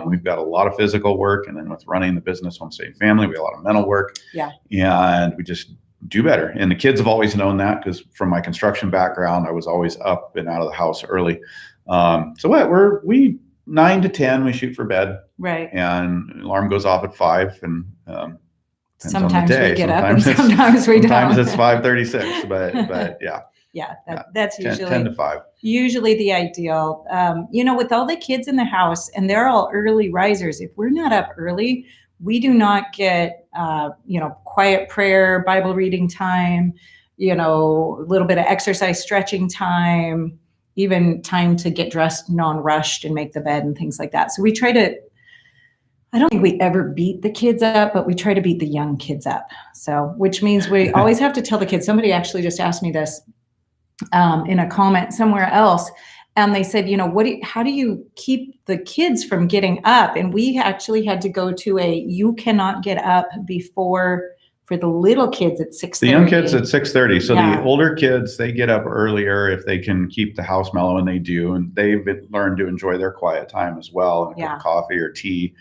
We've got a lot of physical work, and then with running the business, Homesteading Family, we have a lot of mental work. Yeah. And we just do better. And the kids have always known that, because from my construction background, I was always up and out of the house early. So we 9 to 10, we shoot for bed. Right. And alarm goes off at 5, and sometimes we get up and sometimes we don't. Sometimes it's 5:36, but yeah. Yeah, that's usually 10 to 5. Usually the ideal. With all the kids in the house and they're all early risers, if we're not up early, we do not get quiet prayer, Bible reading time, a little bit of exercise, stretching time, even time to get dressed, non-rushed, and make the bed and things like that. So we try to, I don't think we ever beat the kids up, but we try to beat the young kids up. So, which means we always have to tell the kids. Somebody actually just asked me this in a comment somewhere else. And they said, how do you keep the kids from getting up? And we actually had to go to you cannot get up before, for the little kids at 6:30. The young kids at 6:30. So the older kids, they get up earlier if they can keep the house mellow, and they do. And they've learned to enjoy their quiet time as well, and a cup of coffee or tea,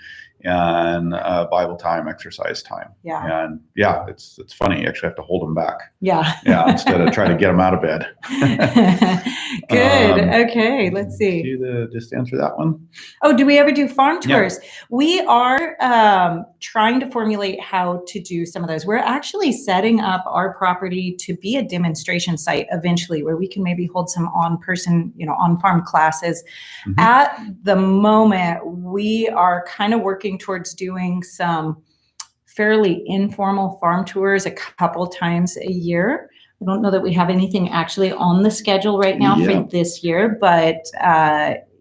and Bible time, exercise time. Yeah. And it's funny. You actually have to hold them back. Yeah. Instead of trying to get them out of bed. Good. Okay. Let's see. Just answer that one. Oh, do we ever do farm tours? Yeah. We are trying to formulate how to do some of those. We're actually setting up our property to be a demonstration site eventually, where we can maybe hold some on-farm classes. Mm-hmm. At the moment, we are kind of working towards doing some fairly informal farm tours a couple times a year. I don't know that we have anything actually on the schedule right now for this year, but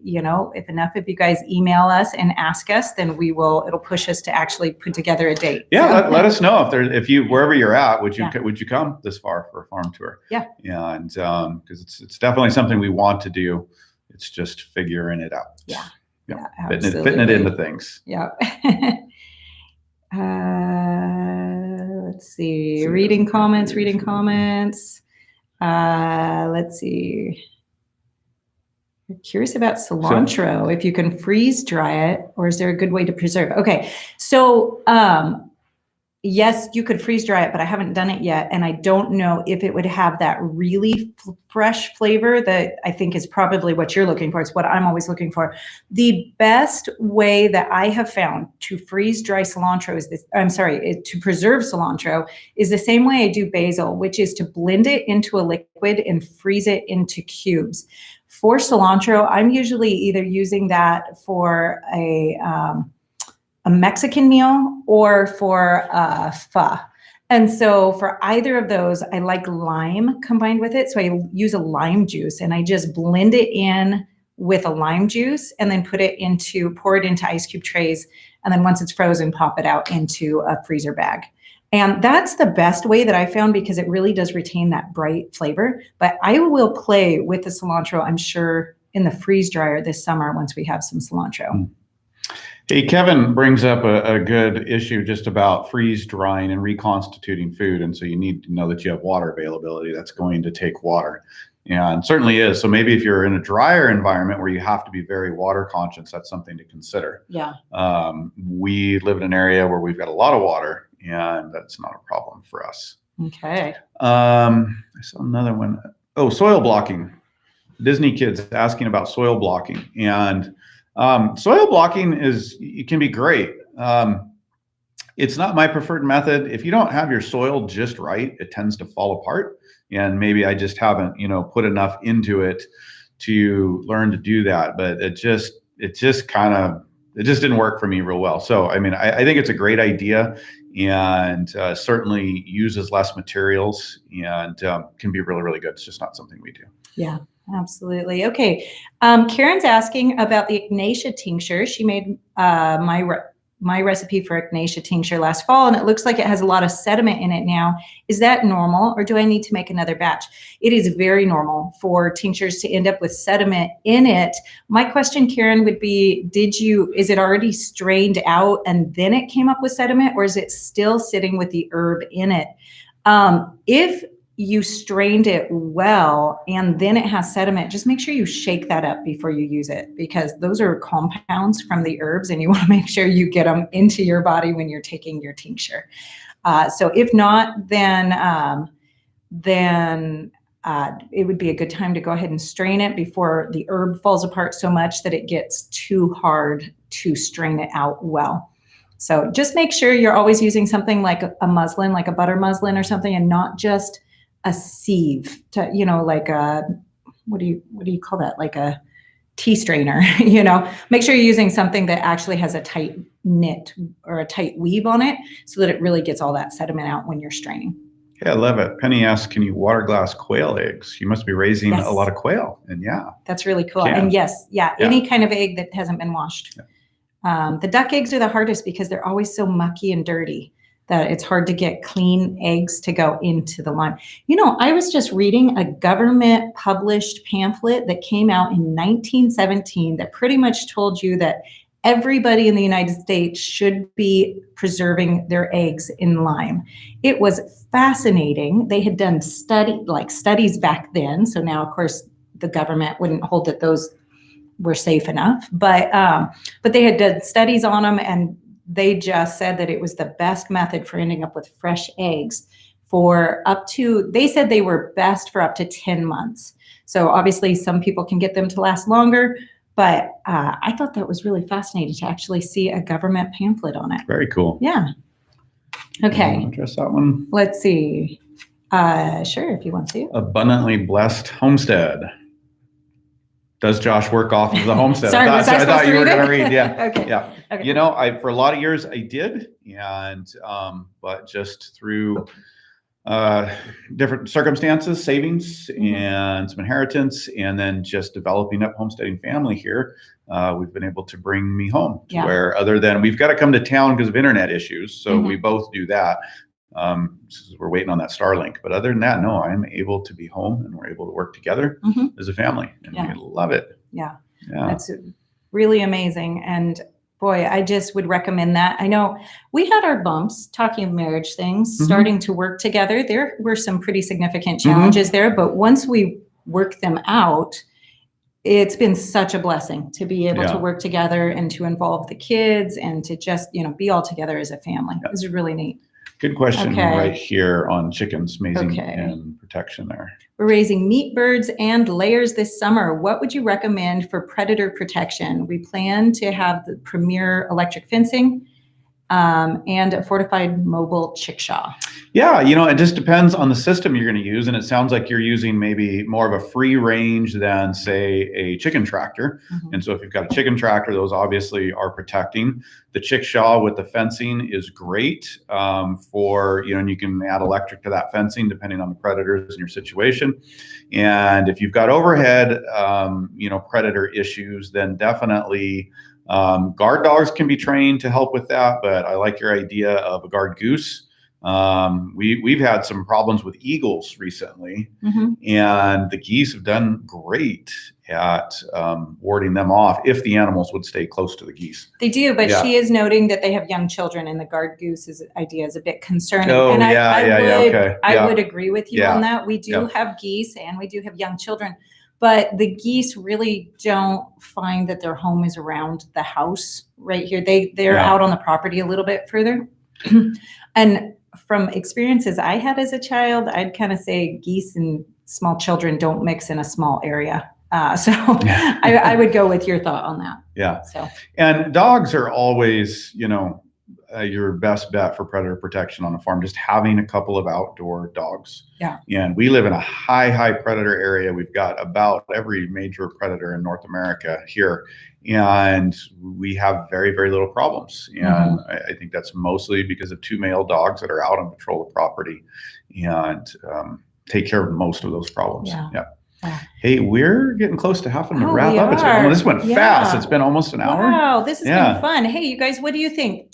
if enough of you guys email us and ask us, then it'll push us to actually put together a date. Yeah, so, let us know if you wherever you're at, would you come this far for a farm tour? Yeah. Yeah, and because it's definitely something we want to do. It's just figuring it out. Yeah. Yeah, fitting it into things. Yeah. Let's see. Reading comments. Let's see. I'm curious about cilantro. If you can freeze dry it, or is there a good way to preserve? Okay. So, yes, you could freeze dry it, but I haven't done it yet. And I don't know if it would have that really fresh flavor that I think is probably what you're looking for. It's what I'm always looking for. The best way that I have found to freeze dry cilantro to preserve cilantro is the same way I do basil, which is to blend it into a liquid and freeze it into cubes. For cilantro, I'm usually either using that for a Mexican meal or for pho. And so for either of those, I like lime combined with it. So I use a lime juice and I just blend it in with a lime juice and then pour it into ice cube trays. And then once it's frozen, pop it out into a freezer bag. And that's the best way that I found, because it really does retain that bright flavor. But I will play with the cilantro, I'm sure, in the freeze dryer this summer once we have some cilantro. Hey, Kevin brings up a good issue just about freeze drying and reconstituting food. And so you need to know that you have water availability. That's going to take water. And certainly is. So maybe if you're in a drier environment where you have to be very water conscious, that's something to consider. Yeah. We live in an area where we've got a lot of water, and that's not a problem for us. Okay. I saw another one. Oh, soil blocking. Disney kids asking about soil blocking. And soil blocking it can be great. It's not my preferred method. If you don't have your soil just right, it tends to fall apart. And maybe I just haven't, put enough into it to learn to do that. But it just didn't work for me real well. So, I mean, I think it's a great idea, and certainly uses less materials, and can be really, really good. It's just not something we do. Yeah. Absolutely. Okay. Karen's asking about the Ignatia tincture. She made my my recipe for echinacea tincture last fall, and it looks like it has a lot of sediment in it now. Is that normal, or do I need to make another batch? It is very normal for tinctures to end up with sediment in it. My question, Karen, would be, is it already strained out and then it came up with sediment, or is it still sitting with the herb in it? If you strained it well and then it has sediment, just make sure you shake that up before you use it, because those are compounds from the herbs and you want to make sure you get them into your body when you're taking your tincture. So if not, then it would be a good time to go ahead and strain it before the herb falls apart so much that it gets too hard to strain it out well. So just make sure you're always using something like a muslin, like a butter muslin or something, and not just a sieve, to, like a, what do you call that? Like a tea strainer, make sure you're using something that actually has a tight knit or a tight weave on it so that it really gets all that sediment out when you're straining. Yeah, I love it. Penny asks, can you water glass quail eggs? You must be raising Yes. a lot of quail. And yeah. That's really cool. And yes, any kind of egg that hasn't been washed. Yeah. The duck eggs are the hardest because they're always so mucky and dirty that it's hard to get clean eggs to go into the lime. I was just reading a government published pamphlet that came out in 1917 that pretty much told you that everybody in the United States should be preserving their eggs in lime. It was fascinating. They had done studies back then. So now, of course, the government wouldn't hold that those were safe enough, but they had done studies on them, and they just said that it was the best method for ending up with fresh eggs they said they were best for up to 10 months. So obviously some people can get them to last longer, but I thought that was really fascinating to actually see a government pamphlet on it. Very cool. Yeah. Okay. Address that one. Let's see. Sure, if you want to. Abundantly Blessed Homestead. Does Josh work off of the homestead? Sorry, I thought you were going to read. Yeah. Okay. Yeah. Okay. For a lot of years I did, and but just through different circumstances, savings, and some inheritance, and then just developing up homesteading family here, we've been able to bring me home to where, other than we've got to come to town because of internet issues, so we both do that. We're waiting on that Starlink, but other than that, no, I'm able to be home and we're able to work together as a family, and we love it. Yeah, that's really amazing. And boy, I just would recommend that. I know we had our bumps talking of marriage things, starting to work together. There were some pretty significant challenges there, but once we worked them out, it's been such a blessing to be able to work together and to involve the kids and to just, be all together as a family. It was really neat. Good question right here on chickens, amazing and protection there. We're raising meat birds and layers this summer. What would you recommend for predator protection? We plan to have the premier electric fencing and a fortified mobile chickshaw. Yeah, it just depends on the system you're going to use. And it sounds like you're using maybe more of a free range than, say, a chicken tractor. And so if you've got a chicken tractor, those obviously are protecting. The chickshaw with the fencing is great for, and you can add electric to that fencing depending on the predators in your situation. And if you've got overhead, predator issues, then definitely guard dogs can be trained to help with that. But I like your idea of a guard goose. We've had some problems with eagles recently, and the geese have done great at warding them off if the animals would stay close to the geese. They do, but she is noting that they have young children, and the guard goose's idea is a bit concerning. Oh, and I would agree with you on that. We do have geese and we do have young children, but the geese really don't find that their home is around the house right here. They're out on the property a little bit further. And from experiences I had as a child, I'd kind of say geese and small children don't mix in a small area. I would go with your thought on that. Yeah. So, and dogs are always, your best bet for predator protection on a farm, just having a couple of outdoor dogs. Yeah. And we live in a high predator area. We've got about every major predator in North America here, and we have very, very little problems. And I think that's mostly because of 2 male dogs that are out on patrol the property and take care of most of those problems. Yeah. Hey, we're getting close to having to Oh, wrap we up. are. This went fast. It's been almost an hour. Wow, this has been fun. Hey, you guys, what do you think?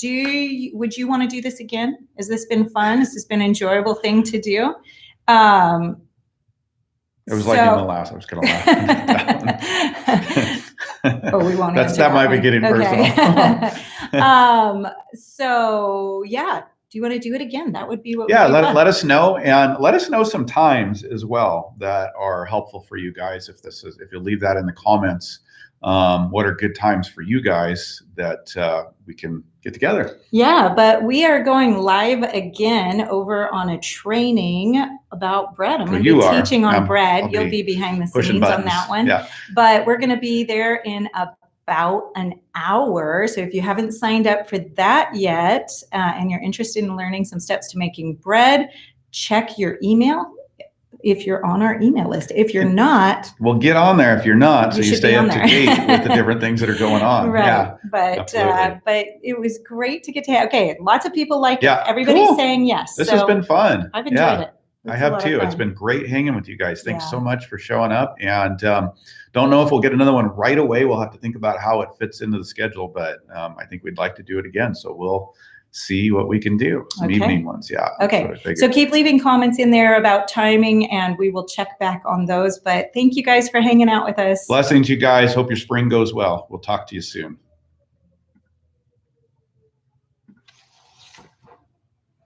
Would you want to do this again? Has this been fun? Has this been an enjoyable thing to do? It was like in the last. I was going to laugh. Oh, we won't. That might be getting personal. So yeah. Do you want to do it again? That would be what. Yeah, let us know, and let us know some times as well that are helpful for you guys. If you leave that in the comments, what are good times for you guys that we can get together? Yeah, but we are going live again over on a training about bread. I'm going to be teaching on bread. You'll be behind the scenes on that one. Yeah. But we're going to be there in about an hour. So if you haven't signed up for that yet, and you're interested in learning some steps to making bread, check your email if you're on our email list. If you're not, well, get on there if you're not, so you stay up to date with the different things that are going on. Right. Yeah, but it was great to get to have. Okay, lots of people like it. Everybody's saying yes. This has been fun. I've enjoyed it. I have too. It's been great hanging with you guys. Thanks so much for showing up. And don't know if we'll get another one right away. We'll have to think about how it fits into the schedule, but I think we'd like to do it again. So we'll see what we can do. Some evening ones. Yeah. Okay. So keep leaving comments in there about timing and we will check back on those. But thank you guys for hanging out with us. Blessings, you guys. Hope your spring goes well. We'll talk to you soon.